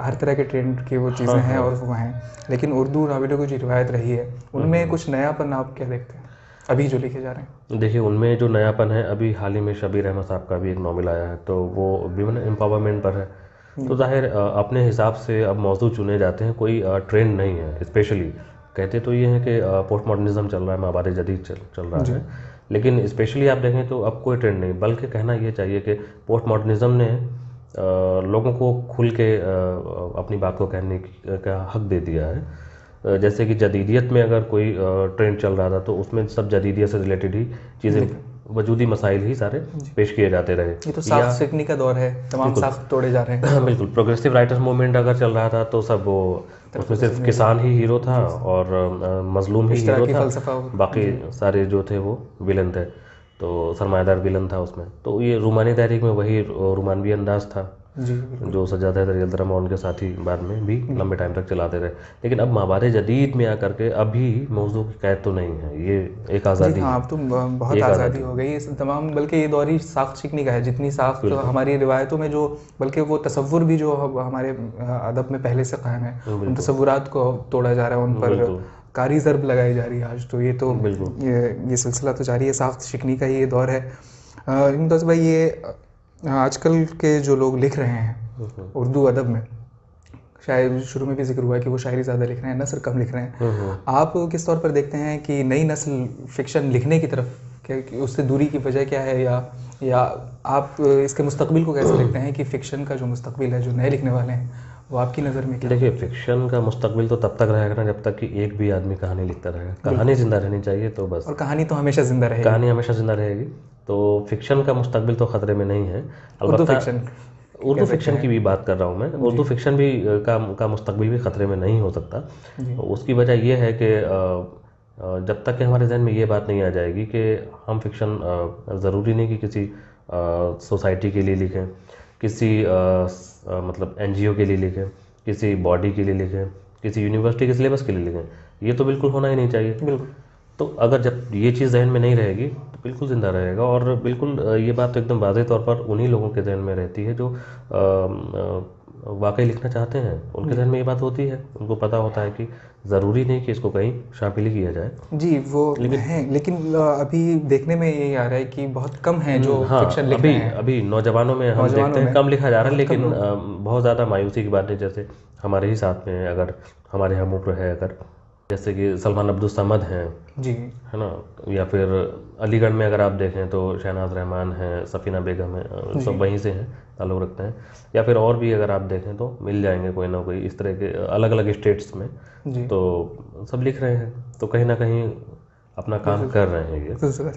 हर तरह के ट्रेंड की वो चीज़ें हाँ हैं हाँ। और वो हैं, लेकिन उर्दू नावलों की जो रिवायत रही है उनमें कुछ नयापन आप क्या देखते हैं अभी जो लिखे जा रहे हैं? देखिए उनमें जो नयापन है, अभी हाल ही में शबीर अहमद साहब का भी एक नॉवल आया है, तो वो विमेन एम्पावरमेंट पर है। तो जाहिर अपने हिसाब से अब मौजू चुने जाते हैं, कोई ट्रेंड नहीं है। स्पेशली कहते तो ये है कि पोस्ट मॉडर्निज्म चल रहा है, माबाद जदीद चल रहा जी है, लेकिन स्पेशली आप देखें तो अब कोई ट्रेंड नहीं, बल्कि कहना ये चाहिए कि पोस्ट मॉडर्निज्म ने लोगों को खुल के अपनी बात को कहने का हक दे दिया है। जैसे कि जदीदियत में अगर कोई ट्रेंड चल रहा था, तो उसमें सब जदीदियत से रिलेटेड ही चीज़ें, वजूदी मसाइल ही सारे पेश किए जाते रहे। ये तो साख्त सीखने का दौर है, तमाम बिल्कुल। साख्त तोड़े जा रहे हैं तो बिल्कुल, प्रोग्रेसिव राइटर्स मूवमेंट अगर चल रहा था, तो सब वो उसमें सिर्फ किसान ही हीरो था और मजलूम ही हीरो इश्तराकी था, फ़लसफ़ा बाकी सारे जो थे वो विलन थे। तो सरमायादार विलन था उसमें। तो ये रूमानी तहरीक में वही रूमानवी अंदाज था, जी बिल्कुल। जो सज्जाद हैदर यल्दरम और उनके साथी बाद में भी लंबे टाइम तक चलाते रहे। लेकिन अब माबाद जदीद में आकर के अभी मौजू की कैद तो नहीं है, ये एक जी आज़ादी हाँ, है। अब तो बहुत एक आज़ादी आज़ादी हो गई इस तमाम, बल्कि ये दौर ही साख्त सीखने का है, जितनी साख्त बिल्कुल हमारी रिवायतों में जो, बल्कि वो तसव्वुर भी जो हमारे अदब में पहले से कायम है, उन बिल्कुल तसव्वुरात को तोड़ा जा रहा है, उन पर बिल्कुल कारी ज़र्ब लगाई जा रही है आज। तो ये तो बिल्कुल। ये सिलसिला तो जारी है, साख्त सीखने का ये दौर है। इम्तियाज़ भाई, ये आजकल के जो लोग लिख रहे हैं उर्दू अदब में, शायद शुरू में भी जिक्र हुआ कि वो शायरी ज़्यादा लिख रहे हैं, नसर कम लिख रहे हैं। आप किस तौर पर देखते हैं कि नई नस्ल फ़िक्शन लिखने की तरफ, क्या कि उससे दूरी की वजह क्या है, या आप इसके मुस्तकबिल को कैसे देखते हैं कि फ़िक्शन का जो मुस्तकबिल है, जो नए लिखने वाले हैं, वो आपकी नज़र में क्या देखिए, फिक्शन का मुस्तकबिल तो तब तक रहेगा ना जब तक कि एक भी आदमी कहानी लिखता रहेगा। कहानी जिंदा रहनी चाहिए, तो बस। और कहानी तो हमेशा ज़िंदा रहेगी। कहानी हमेशा जिंदा रहेगी, तो फिक्शन का मुस्तकबिल तो ख़तरे में नहीं है। उर्दू अलबत्ता फिक्शन उर्दू फिक्शन की भी बात कर रहा हूँ मैं। उर्दू फिक्शन भी का मुस्तकबिल भी ख़तरे में नहीं हो सकता। उसकी वजह यह है कि जब तक कि हमारे जहन में ये बात नहीं आ जाएगी कि हम फिक्शन ज़रूरी नहीं कि किसी सोसाइटी के लिए लिखें, किसी मतलब एनजीओ के लिए लिखें, किसी बॉडी के लिए लिखें, किसी यूनिवर्सिटी के सिलेबस के लिए लिखें, ये तो बिल्कुल होना ही नहीं चाहिए। बिल्कुल। तो अगर जब ये चीज़ जहन में नहीं रहेगी तो बिल्कुल ज़िंदा रहेगा। और बिल्कुल ये बात तो एकदम वाज़ेह तौर पर उन्हीं लोगों के जहन में रहती है जो वाकई लिखना चाहते हैं। उनके जहन में ये बात होती है, उनको पता होता है कि ज़रूरी नहीं कि इसको कहीं शामिल किया जाए। जी वो हैं, लेकिन अभी देखने में ये आ रहा है कि बहुत कम हैं जो हाँ, फिक्शन लिख अभी रहे हैं। अभी नौजवानों में हम नौजवानों देखते हैं में कम लिखा जा रहा है, बहुत कम लेकिन लोग। बहुत ज़्यादा मायूसी की बात है। जैसे हमारे ही साथ में अगर हमारे हम उम्र है, अगर जैसे कि सलमान अब्दुल समद हैं, जी है ना, या फिर अलीगढ़ में अगर आप देखें तो शहनाज रहमान है, सफ़ीना बेगम है, सब वहीं से हैं, ताल्लुक़ रखते हैं। या फिर और भी अगर आप देखें तो मिल जाएंगे कोई ना कोई इस तरह के अलग अलग स्टेट्स में। जी तो सब लिख रहे हैं, तो कहीं ना कहीं अपना काम कर रहे हैं ये। बिल्कुल।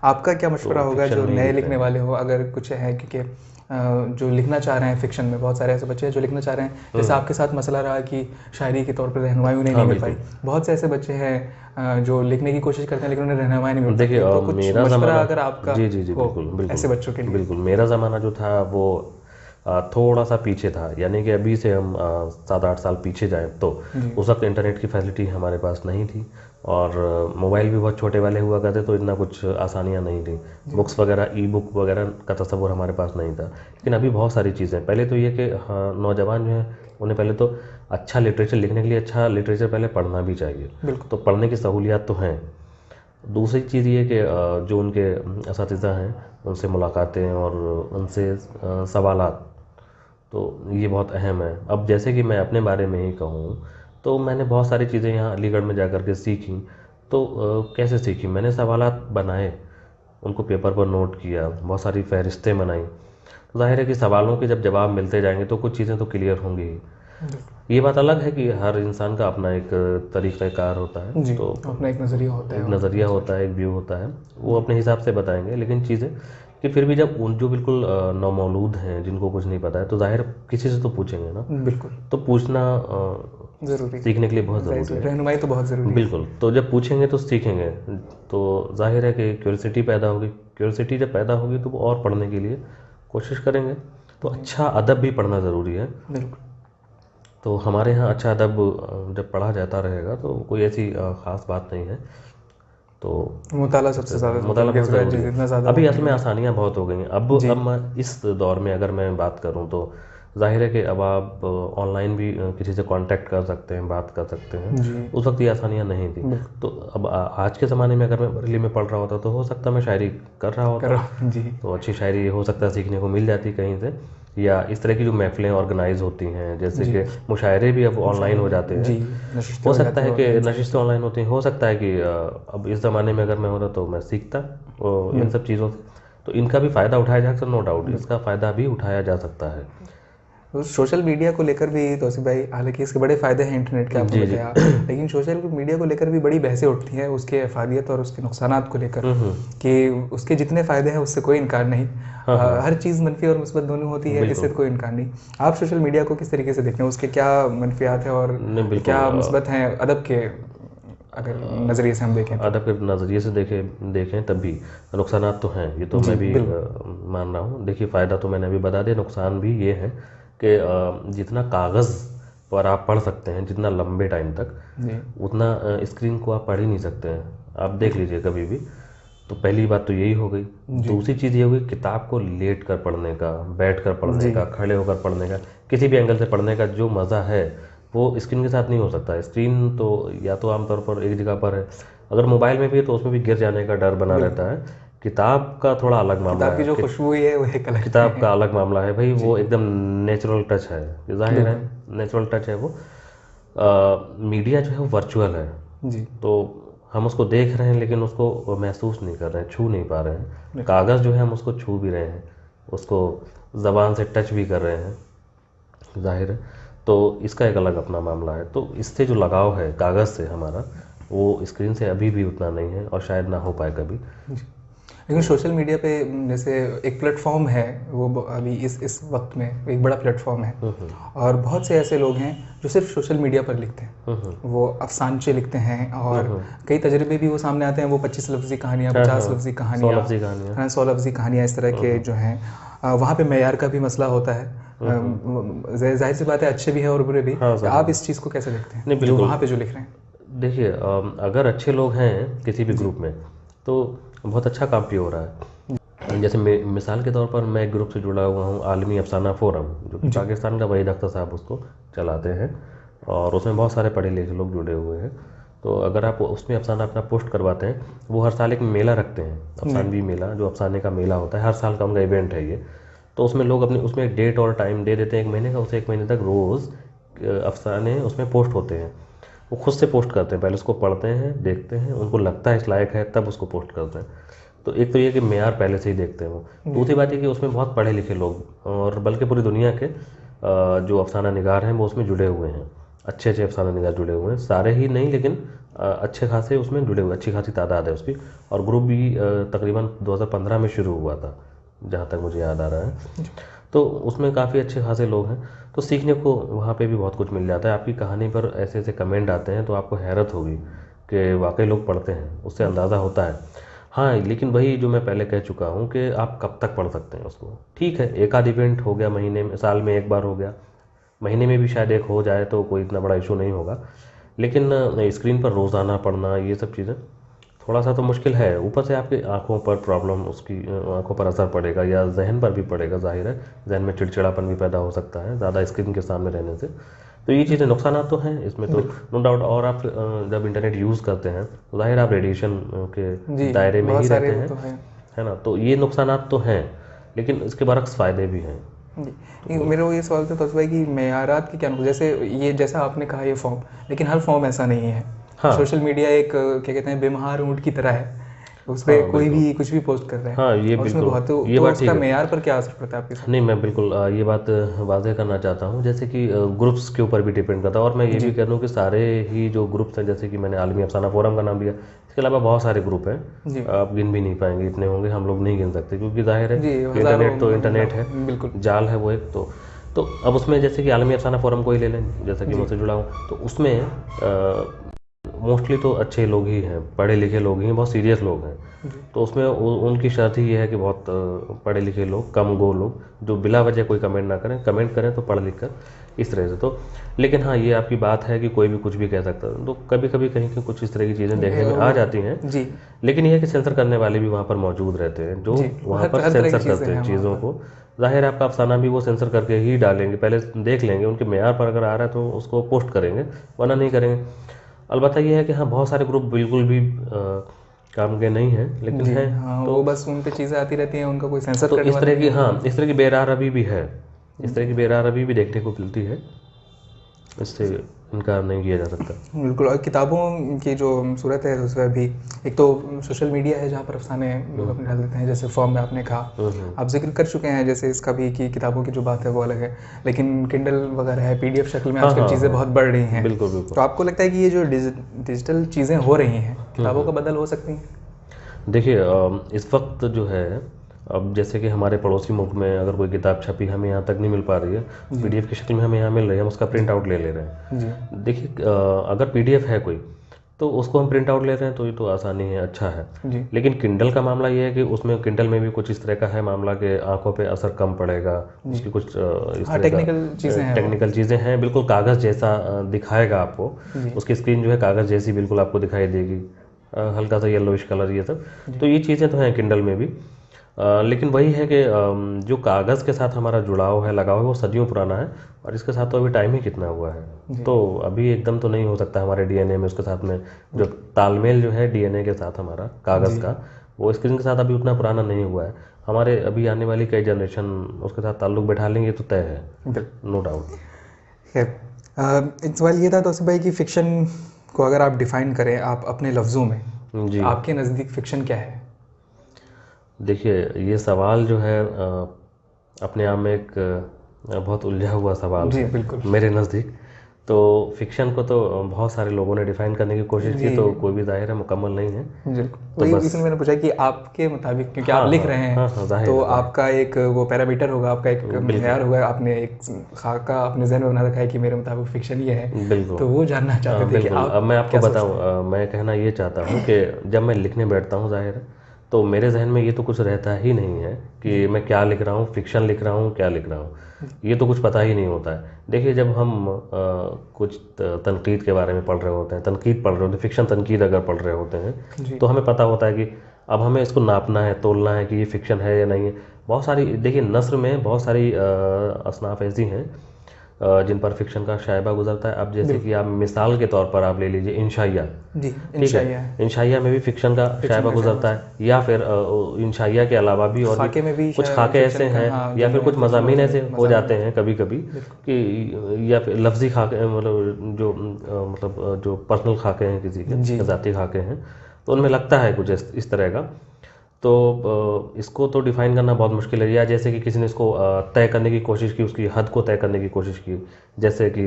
आपका क्या मशवरा तो होगा फिक्शन जो में ही नए लिख रहे लिखने हैं। वाले हो, अगर कुछ है, क्योंकि जो लिखना चाह रहे हैं फ़िक्शन में, बहुत सारे ऐसे बच्चे हैं जो लिखना चाह रहे हैं, जैसे आपके साथ मसला रहा कि शायरी के तौर पर रहनुमाई उन्हें हाँ नहीं मिल पाई। बिल्कुल। बहुत से ऐसे बच्चे हैं जो लिखने की कोशिश करते हैं लेकिन उन्हें रहनुमाई नहीं मिल देखिए पाती। तो कुछ मेरा मशवरा ज़माना, अगर आपका जी जी जी, हो बिल्कुल बिल्कुल ऐसे बच्चों के लिए? बिल्कुल, मेरा ज़माना जो था वो थोड़ा सा पीछे था। यानी कि अभी से हम 7-8 साल पीछे जाएं तो उस वक्त इंटरनेट की फैसिलिटी हमारे पास नहीं थी, और मोबाइल भी बहुत छोटे वाले हुआ करते, तो इतना कुछ आसानियाँ नहीं थी। बुक्स वगैरह, ई बुक वगैरह का तस्वुर हमारे पास नहीं था। लेकिन अभी बहुत सारी चीज़ें, पहले तो ये कि हाँ, नौजवान जो है उन्हें पहले तो अच्छा लिटरेचर लिखने के लिए अच्छा लिटरेचर पहले पढ़ना भी चाहिए। बिल्कुल। तो पढ़ने की सहूलियात तो हैं। दूसरी चीज़ ये कि जो उनके असातिज़ा हैं उनसे मुलाकातें और उनसे सवालात, तो ये बहुत अहम है। अब जैसे कि मैं अपने बारे में ही कहूँ तो मैंने बहुत सारी चीज़ें यहाँ अलीगढ़ में जा कर के सीखी। तो कैसे सीखी, मैंने सवालात बनाए, उनको पेपर पर नोट किया, बहुत सारी फहरिस्तें बनाई। तो जाहिर है कि सवालों के जब जवाब मिलते जाएंगे तो कुछ चीज़ें तो क्लियर होंगी ही। बिल्कुल। ये बात अलग है कि हर इंसान का अपना एक तरीक़ाकार होता है, जी, तो अपना एक नज़रिया होता है एक और अपना नज़रिया सोच। होता है, एक व्यू होता है, वो अपने हिसाब से बताएंगे। लेकिन चीज़ें कि फिर भी जब उन जो बिल्कुल नौमौलूद हैं, जिनको कुछ नहीं पता है, तो जाहिर किसी से तो पूछेंगे ना। बिल्कुल, तो पूछना ज़रूरी है। सीखने के लिए बहुत ज़ाहिर-सी ज़रूरी बात, है। रहनुमाई तो बहुत ज़रूरी है। बिल्कुल, तो जब पूछेंगे तो सीखेंगे। तो जाहिर है कि क्यूरियोसिटी पैदा होगी, क्यूरियोसिटी जब पैदा होगी तो वो और पढ़ने के लिए कोशिश करेंगे। तो अच्छा अदब भी पढ़ना ज़रूरी है। बिल्कुल। तो हमारे यहाँ अच्छा अदब जब पढ़ा जाता रहेगा तो कोई ऐसी ख़ास बात नहीं है। तो मुताला सबसे ज़्यादा मुताला ज़रूरी है, बहुत ज़रूरी है। जितना ज़्यादा अभी वो असल में पढ़ेंगे। आसानियाँ बहुत हो गई हैं। जी, अब मैं इस दौर में अगर मैं बात करूँ तो ज़ाहिर है कि अब आप ऑनलाइन भी किसी से कांटेक्ट कर सकते हैं, बात कर सकते हैं। जी, उस वक्त ये आसानियाँ नहीं थी। बिल्कुल। तो अब आज के ज़माने में अगर मैं बरेली में पढ़ रहा होता तो हो सकता मैं शायरी कर रहा कर होता। रहा हूँ, जी। तो अच्छी शायरी हो सकता है सीखने को मिल जाती कहीं से, या इस तरह की जो महफ़िलें ऑर्गेनाइज़ होती हैं, जैसे जी, कि मुशायरे भी अब ऑनलाइन हो मुशायरे, जाते हैं। जी, नशिस्तें हो हो सकता जाती है हैं कि ऑनलाइन सारी नशिस्तें चीज़ें। ऑनलाइन होती हैं, हो सकता है कि अब इस ज़माने में अगर मैं होता तो मैं सीखता इन सब चीज़ों से। तो इनका भी फ़ायदा उठाया जा सकता, नो डाउट इसका फ़ायदा भी उठाया जा सकता है। तो सोशल मीडिया को लेकर भी तौसीफ भाई, हालांकि इसके बड़े फ़ायदे हैं इंटरनेट के, आपने जी, जी। बताया, लेकिन सोशल मीडिया को लेकर भी बड़ी बहसें उठती हैं उसके अफादियत और उसके नुकसानात को लेकर, कि उसके जितने फ़ायदे हैं उससे कोई इनकार नहीं। हाँ, हाँ, हर चीज़ मनफी और मुस्बत दोनों होती है, इससे बिल्कुल। तो कोई इनकार नहीं। आप सोशल मीडिया को किस तरीके से देखते हैं, उसके क्या मनफियात हैं और नहीं, बिल्कुल क्या मुस्बत हैं अदब के अगर नज़रिए से हम देखें तो? अदब के नज़रिए से देखें तब भी नुकसानात तो हैं, ये तो जी, मैं भी बिल्कुल। मान रहा हूँ। देखिए, फ़ायदा तो मैंने अभी बता दिया, नुकसान भी ये है कि जितना कागज़ पर आप पढ़ सकते हैं जितना लंबे टाइम तक, जी, उतना स्क्रीन को आप पढ़ ही नहीं सकते हैं। आप देख लीजिए कभी भी। तो पहली बात तो यही हो गई। जी, दूसरी चीज़ ये हो गई, किताब को लेट कर पढ़ने का, बैठ कर पढ़ने जी, का, खड़े होकर पढ़ने का, किसी भी एंगल से पढ़ने का जो मज़ा है वो स्क्रीन के साथ नहीं हो सकता। स्क्रीन तो या तो आमतौर पर एक जगह पर है, अगर मोबाइल में भी है तो उसमें भी गिर जाने का डर बना रहता बिल्कुल। है। किताब का थोड़ा अलग मामला किताब की है जो कि खुशबू है वो एक अलग किताब है। का अलग मामला है भाई, जी, वो एकदम नेचुरल टच है। ज़ाहिर है बिल्कुल। नेचुरल टच है वो। मीडिया जो है वो वर्चुअल है, जी, तो हम उसको देख रहे हैं लेकिन उसको महसूस नहीं कर रहे हैं, छू नहीं पा रहे हैं। बिल्कुल। कागज़ जो है हम उसको छू भी रहे हैं, उसको ज़बान से टच भी कर रहे हैं, ज़ाहिर है। तो इसका एक अलग अपना मामला है। तो इससे जो लगाव है कागज़ से हमारा, वो स्क्रीन से अभी भी उतना नहीं है और शायद ना हो पाए कभी। जी। तो लेकिन सोशल मीडिया पे जैसे एक प्लेटफॉर्म है, वो अभी इस वक्त में एक बड़ा प्लेटफॉर्म है, हम्म, और बहुत से ऐसे लोग हैं जो सिर्फ सोशल मीडिया पर लिखते हैं। हम्म, वो अफसानचे लिखते हैं, और हम्म, कई तजर्बे भी वो सामने आते हैं, वो 25 लफ्ज़ी कहानियाँ, हाँ, 50 लफ्ज़ी हाँ, 100 कहानियाँ, लफ्ज़ी कहानियाँ। हाँ, 100 लफ्ज़ी कहानियाँ, इस तरह के जो हैं, वहाँ पे मेयार का भी मसला होता है। जाहिर सी बात है, अच्छे भी हैं और बुरे भी। हाँ, ज़रूर। आप इस चीज़ को कैसे देखते नहीं, हैं जो बिल्कुल। वहाँ पे जो लिख रहे हैं? देखिए, अगर अच्छे लोग हैं किसी भी जी, ग्रुप में तो बहुत अच्छा काम भी हो रहा है। जैसे मिसाल के तौर पर मैं एक ग्रुप से जुड़ा हुआ हूँ, आलमी अफसाना फोरम, जो कि जी, पाकिस्तान का वहीद अख्तर साहब उसको चलाते हैं, और उसमें बहुत सारे पढ़े लिखे लोग जुड़े हुए हैं। तो अगर आप उसमें अफसाना अपना पोस्ट करवाते हैं, वो हर साल एक मेला रखते हैं, जी, अफसानवी मेला, जो अफसाने का मेला होता है, हर साल का उनका इवेंट है ये। तो उसमें लोग अपने उसमें एक डेट और टाइम दे देते हैं, एक महीने का, उसे एक महीने तक रोज़ अफसाने उसमें पोस्ट होते हैं। वो खुद से पोस्ट करते हैं, पहले उसको पढ़ते हैं, देखते हैं, उनको लगता है इस लायक है, तब उसको पोस्ट करते हैं। तो एक तो ये कि मेयार पहले से ही देखते हैं वो। दूसरी बात ये कि उसमें बहुत पढ़े लिखे लोग, और बल्कि पूरी दुनिया के जो अफसाना निगार हैं वो उसमें जुड़े हुए हैं। अच्छे अच्छे अफसाना निगार जुड़े हुए हैं, सारे ही नहीं लेकिन अच्छे खासे उसमें जुड़े हुए, अच्छी खासी तादाद है उसकी। और ग्रुप भी तकरीबन 2015 में शुरू हुआ था, जहाँ तक मुझे याद आ रहा है। तो उसमें काफ़ी अच्छे खासे लोग हैं, तो सीखने को वहाँ पे भी बहुत कुछ मिल जाता है। आपकी कहानी पर ऐसे ऐसे कमेंट आते हैं तो आपको हैरत होगी कि वाकई लोग पढ़ते हैं, उससे अंदाज़ा होता है। हाँ, लेकिन वही जो मैं पहले कह चुका हूँ कि आप कब तक पढ़ सकते हैं उसको। ठीक है, एक आध इवेंट हो गया महीने में, साल में एक बार हो गया, महीने में भी शायद एक हो जाए तो कोई इतना बड़ा इशू नहीं होगा। लेकिन स्क्रीन पर रोज़ाना पढ़ना, ये सब चीज़ें थोड़ा सा तो मुश्किल है। ऊपर से आपकी आँखों पर प्रॉब्लम, उसकी आँखों पर असर पड़ेगा, या जहन पर भी पड़ेगा, ज़ाहिर है। जहन में चिड़चिड़ापन भी पैदा हो सकता है ज़्यादा स्क्रीन के सामने रहने से। तो ये चीज़ें नुकसानात तो हैं इसमें, तो बिल्कुल। No doubt. और आप जब इंटरनेट यूज़ करते हैं तो ज़ाहिर आप रेडिएशन के जी, दायरे में बहुत ही सारे रहते वो हैं, तो हैं। है ना। तो ये नुकसानात तो हैं, लेकिन इसके बरक्स फ़ायदे भी हैं। जी, मेरा वो ये सवाल था तौसीफ भाई कि मेयारात की क्या जैसे ये जैसा आपने कहा ये फॉर्म, लेकिन हर फॉर्म ऐसा नहीं है। हाँ सोशल मीडिया एक क्या कहते हैं बेमहार ऊँट की तरह है, उस हाँ पर कोई बिल्कुल। भी कुछ भी पोस्ट कर रहा है हाँ ये और उसमें बिल्कुल, बहुत ये तो बात ठीक उसका है। मेयार पर क्या असर पड़ता है आपके साथ? नहीं, मैं बिल्कुल ये बात वाज़ेह करना चाहता हूँ, जैसे कि ग्रुप्स के ऊपर भी डिपेंड करता है, और मैं ये जी भी कह दूँ कि सारे ही जो ग्रुप्स हैं, जैसे कि मैंने आलमी अफसाना फोरम का नाम लिया, इसके अलावा बहुत सारे ग्रुप हैं, जी आप गिन भी नहीं पाएंगे, इतने होंगे, हम लोग नहीं गिन सकते, क्योंकि जाहिर है जी, कि हज़ारों इंटरनेट तो इंटरनेट है, बिल्कुल। जाल है वो एक। तो अब उसमें जैसे कि आलमी अफसाना फोरम को ही ले लें, जैसा कि जी मुझसे जुड़ा हूँ, तो उसमें मोस्टली तो अच्छे लोग ही हैं, पढ़े लिखे लोग ही हैं, बहुत सीरियस लोग हैं। जी तो उसमें उनकी शर्त ही ये है कि बहुत पढ़े लिखे लोग, कम गो लोग, जो बिला वजह कोई कमेंट ना करें, कमेंट करें तो पढ़ लिख कर, इस तरह से। तो लेकिन हाँ, ये आपकी बात है कि कोई भी कुछ भी कह सकता है, तो कभी कभी कहीं कहीं कुछ इस तरह की चीज़ें देखने में आ जाती हैं, जी लेकिन ये है कि सेंसर करने वाले भी वहाँ पर मौजूद रहते हैं, जो जी, वहाँ पर हर तरह की सेंसर चीज़ें करते हैं हैं वहाँ चीज़ों पर। को। ज़ाहिर है आपका अफसाना भी वो सेंसर करके ही डालेंगे, पहले देख लेंगे उनके मेयार पर अगर आ रहा है तो उसको पोस्ट करेंगे, वरना नहीं करेंगे। अलबत्ता ये है कि हाँ, बहुत सारे ग्रुप बिल्कुल भी काम के नहीं हैं, लेकिन जी हैं। हाँ, तो वो बस उन पे चीज़ें आती रहती हैं, उनका कोई सेंसर तो करने इस वाला तरह नहीं की, होता हाँ, उनका। इस तरह की बेरार अभी भी है, इस तरह जी की बेरार अभी भी देखने को मिलती है, इससे इनकार नहीं किया जा सकता। बिल्कुल। और किताबों की जो सूरत है उसमें भी एक तो सोशल मीडिया है जहाँ पर अफसाने लोग अपने डाल देते हैं, जैसे फॉर्म में आपने कहा, आप जिक्र कर चुके हैं जैसे इसका भी कि किताबों की जो बात है वो अलग है, लेकिन किंडल वगैरह है, पीडीएफ शक्ल में हाँ आजकल हाँ चीज़ें बहुत हाँ, बढ़ रही हैं। बिल्कुल बिल्कुल। तो आपको लगता है कि ये जो डिजिटल चीज़ें हो रही हैं, किताबों का बदल हो सकती हैं? देखिए इस वक्त जो है, अब जैसे कि हमारे पड़ोसी मुल्क में अगर कोई किताब छपी हमें यहाँ तक नहीं मिल पा रही है, जी पीडीएफ की शक्ल में हमें यहाँ मिल रही है, हम उसका प्रिंट जी आउट ले ले रहे हैं। जी देखिए अगर पीडीएफ है कोई, तो उसको हम प्रिंट आउट ले रहे हैं, तो ये तो आसानी है, अच्छा है। जी लेकिन किंडल का मामला ये है कि उसमें किंडल में भी कुछ इस तरह का है मामला कि आंखों पे असर कम पड़ेगा, जी उसकी कुछ इस हाँ, तरह का टेक्निकल चीज़ें हैं वो। टेक्निकल चीज़ें हैं, बिल्कुल कागज़ जैसा दिखाएगा आपको, जी उसकी स्क्रीन जो है कागज़ जैसी बिल्कुल आपको दिखाई देगी, हल्का सा येलोइश कलर ये सब। जी तो ये चीज़ें तो हैं किंडल में भी, लेकिन वही है कि जो कागज़ के साथ हमारा जुड़ाव है, लगाव है, वो सदियों पुराना है, और इसके साथ तो अभी टाइम ही कितना हुआ है। जी तो अभी एकदम तो नहीं हो सकता हमारे डीएनए में, उसके साथ में जो तालमेल जो है डीएनए के साथ हमारा कागज़ जी का, वो स्क्रीन के साथ अभी उतना पुराना नहीं हुआ है। हमारे अभी आने वाली कई जनरेशन उसके साथ ताल्लुक़ बैठा लेंगे, तो तय है, बिल्कुल। No doubt. खैर, एक सवाल ये था तौसीफ भाई कि फ़िक्शन को अगर आप डिफ़ाइन करें आप अपने लफ्ज़ों में, तो जी, आपके नज़दीक फ़िक्शन क्या है? देखिए ये सवाल जो है अपने आप में एक बहुत उलझा हुआ सवाल जी है बिल्कुल। मेरे नज़दीक। तो फिक्शन को तो बहुत सारे लोगों ने डिफ़ाइन करने की कोशिश की, जी तो कोई भी ज़ाहिर है मुकम्मल नहीं है। बिल्कुल, तो वही बस इसलिए मैंने पूछा कि आपके मुताबिक, क्योंकि आप हाँ लिख हाँ रहे हाँ हैं, हाँ, ज़ाहिर तो है ज़ाहिर, आपका एक वो पैरामीटर होगा, आपका एक बिल्कुल मेयार होगा, आपने एक खाका अपने जहन में बना रखा है कि मेरे मुताबिक फ़िक्शन ये है। बिल्कुल। तो वो जानना चाहते थे कि बिल्कुल, अब आप मैं आपको क्या बताऊँ, सोचते हैं? मैं कहना ये चाहता हूँ कि जब मैं लिखने बैठता हूँ, ज़ाहिर है, तो मेरे जहन में ये तो कुछ रहता ही नहीं है जी कि मैं क्या लिख रहा हूँ, फिक्शन लिख रहा हूँ, क्या लिख रहा हूँ, ये तो कुछ पता ही नहीं होता है। देखिए जब हम कुछ तनकीद के बारे में पढ़ रहे होते हैं, तनकीद पढ़ रहे होते हैं, फिक्शन तनकीद अगर पढ़ रहे होते हैं, जी तो हमें पता होता है कि अब हमें इसको नापना है, तोलना है कि ये फिक्शन है या नहीं है। बहुत सारी, देखिए नस्र में बहुत सारी असनाफ़ ऐसी हैं जिन पर फिक्शन का शायबा गुजरता है। अब जैसे कि बिल्कुल। आप मिसाल के तौर पर आप ले लीजिए इंशाइया, जी ठीक है, इंशाइया है, इंशाइया में भी फिक्शन का फ़िक्शन शायबा का शायद गुजरता है, या फिर इंशाइया के अलावा भी और भी खाके में भी कुछ शायद खाके ऐसे फ़िक्शन का, हैं, हाँ, या फिर जिनमें कुछ फ़िक्शन मज़ामीन बहुत ऐसे सारे हो मज़ामीन जाते होते हैं हैं। कभी कभी बिल्कुल कि, या फिर लफ्ज़ी खाके, मतलब जो मतलब जो पर्सनल खाके हैं किसी जी के, ज़ाती खाके हैं, तो उनमें लगता है कुछ इस तरह का। तो इसको तो डिफ़ाइन करना बहुत मुश्किल है, या जैसे कि किसी ने इसको तय करने की कोशिश की, उसकी हद को तय करने की कोशिश की, जैसे कि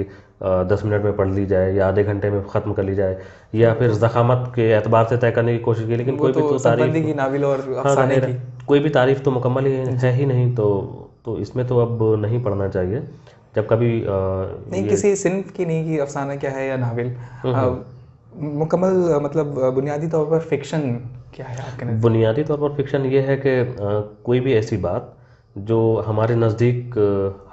10 मिनट में पढ़ ली जाए या आधे घंटे में ख़त्म कर ली जाए, या वो फिर तो ज़ख़ामत के एतबार से तय करने की कोशिश की, लेकिन वो कोई भी तो तो संबंधी तारीफ़, की नावल और हाँ अफसाने ज़ाहिर की। है, कोई भी तारीफ़ तो मुकम्मल ही जी है ही नहीं। तो इसमें तो अब नहीं पढ़ना चाहिए। जब कभी नहीं, ये किसी सिन्फ की नहीं कि अफसाना क्या है या नावल, हम्म, मुकम्मल मतलब बुनियादी तौर पर फिक्शन क्या है आपके नज़दीक? बुनियादी तौर पर फिक्शन ये है कि कोई भी ऐसी बात जो हमारे नज़दीक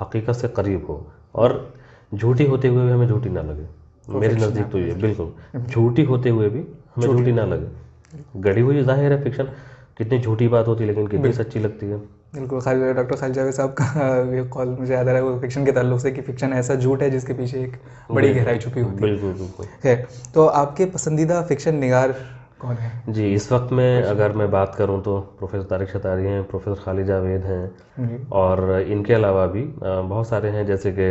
हकीकत से करीब हो, और झूठी होते हुए भी हमें झूठी ना लगे। वो मेरे फिक्शन है नज़दीक तो आपके ये बिल्कुल, नज़दीक। झूठी होते हुए भी हमें झूठी झूठी ना होती है। लगे। गढ़ी हुई ज़ाहिर है फिक्शन कितनी झूठी बात होती है, लेकिन कितनी बिल्कुल सच्ची लगती है। बिल्कुल, डॉक्टर खालिद जावेद साहब का ये कॉल मुझे याद आ रहा है वो फिक्शन के ताल्लुक से कि फिक्शन ऐसा झूठ है जिसके पीछे एक बड़ी बिल्कुल गहराई छुपी होती है। बिल्कुल बिल्कुल। खैर, तो आपके पसंदीदा फिक्शन निगार कौन है? जी, इस वक्त में अगर मैं बात करूं तो प्रोफेसर तारिक शतारी हैं, प्रोफेसर खालिद जावेद हैं, जी और इनके अलावा भी बहुत सारे हैं, जैसे कि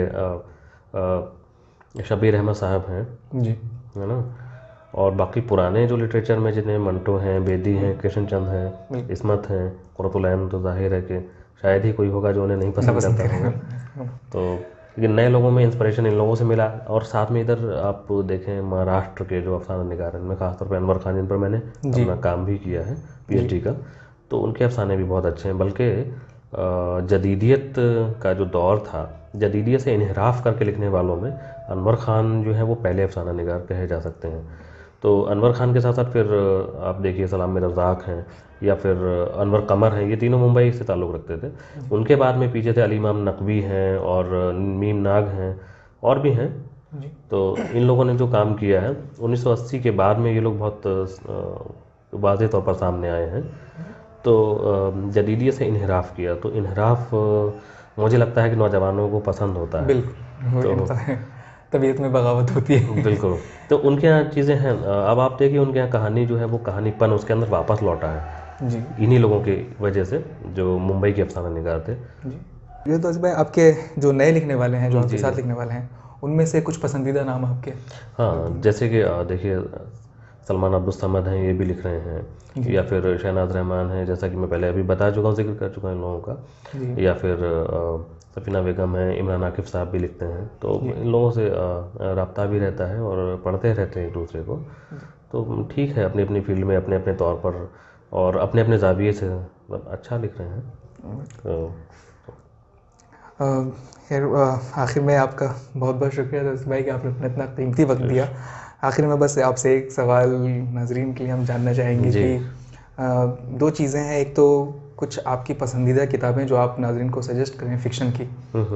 शबीर अहमद साहब हैं, जी है ना। और बाकी पुराने जो लिटरेचर में जिन्हें मंटो हैं, बेदी हैं, कृष्ण चंद हैं, बिल्कुल। इस्मत हैं, कुर्रतुल ऐन, तो जाहिर है कि शायद ही कोई होगा जो उन्हें नहीं ना पसंद पसंद करता होगा। करें। तो लेकिन नए लोगों में इंस्पिरेशन इन लोगों से मिला। और साथ में इधर आप देखें महाराष्ट्र के जो अफसाना निगार हैं, इनमें खासतौर पर अनवर खान, जिन पर मैंने जी अपना काम भी किया है जी पीएचडी का, तो उनके अफसाने भी बहुत अच्छे हैं। बल्कि जदीदियत का जो दौर था, जदीदियत से इन्हिराफ करके लिखने वालों में अनवर खान जो है वो पहले अफसाना निगार कहे जा सकते हैं। तो अनवर खान के साथ साथ फिर आप देखिए सलाम रज़ाक हैं, या फिर अनवर कमर हैं, ये तीनों मुंबई से ताल्लुक़ रखते थे। उनके बाद में पीछे थे अली इमाम नकवी हैं, और मीम नाग हैं, और भी हैं। जी तो इन लोगों ने जो काम किया है 1980 के बाद में, ये लोग बहुत वाज़ेह तौर पर सामने आए हैं। तो जदीदियत से इन्हिराफ किया, तो इन्हिराफ मुझे लगता है कि नौजवानों को पसंद होता है। बिल्कुल, वो तो इंसान तबीयत में बगावत होती है। बिल्कुल, तो उनके यहाँ चीज़ें हैं। अब आप देखिए उनके यहाँ कहानी जो है वो कहानीपन उसके अंदर वापस लौटा है, जी इन्हीं लोगों की वजह से, जो मुंबई के अफसाना निगार थे। जी। ये तो भाई आपके जो नए लिखने वाले हैं, जो आपके जी साथ जी। लिखने वाले हैं, उनमें से कुछ पसंदीदा नाम आपके? हाँ, जैसे कि देखिए सलमान अब्दुल समद हैं, ये भी लिख रहे हैं, जी या फिर शहनाज रहमान हैं, जैसा कि मैं पहले अभी बता चुका हूँ, जिक्र कर चुका हूँ इन लोगों का। जी या फिर सफीना बेगम हैं, इमरान आकिफ साहब भी लिखते हैं। तो इन लोगों से रब्ता भी रहता है और पढ़ते रहते हैं एक दूसरे को। तो ठीक है, अपनी अपनी फील्ड में अपने अपने तौर पर और अपने अपने ज़ाविये से मतलब अच्छा लिख रहे हैं। तो खैर, आखिर में आपका बहुत बहुत शुक्रिया दोस्त भाई कि आपने अपना इतना कीमती वक्त दिया। आखिर में बस आपसे एक सवाल नाजरीन के लिए हम जानना चाहेंगे जी। कि दो चीज़ें हैं। एक तो कुछ आपकी पसंदीदा किताबें जो आप नाजरीन को सजेस्ट करें फिक्शन की,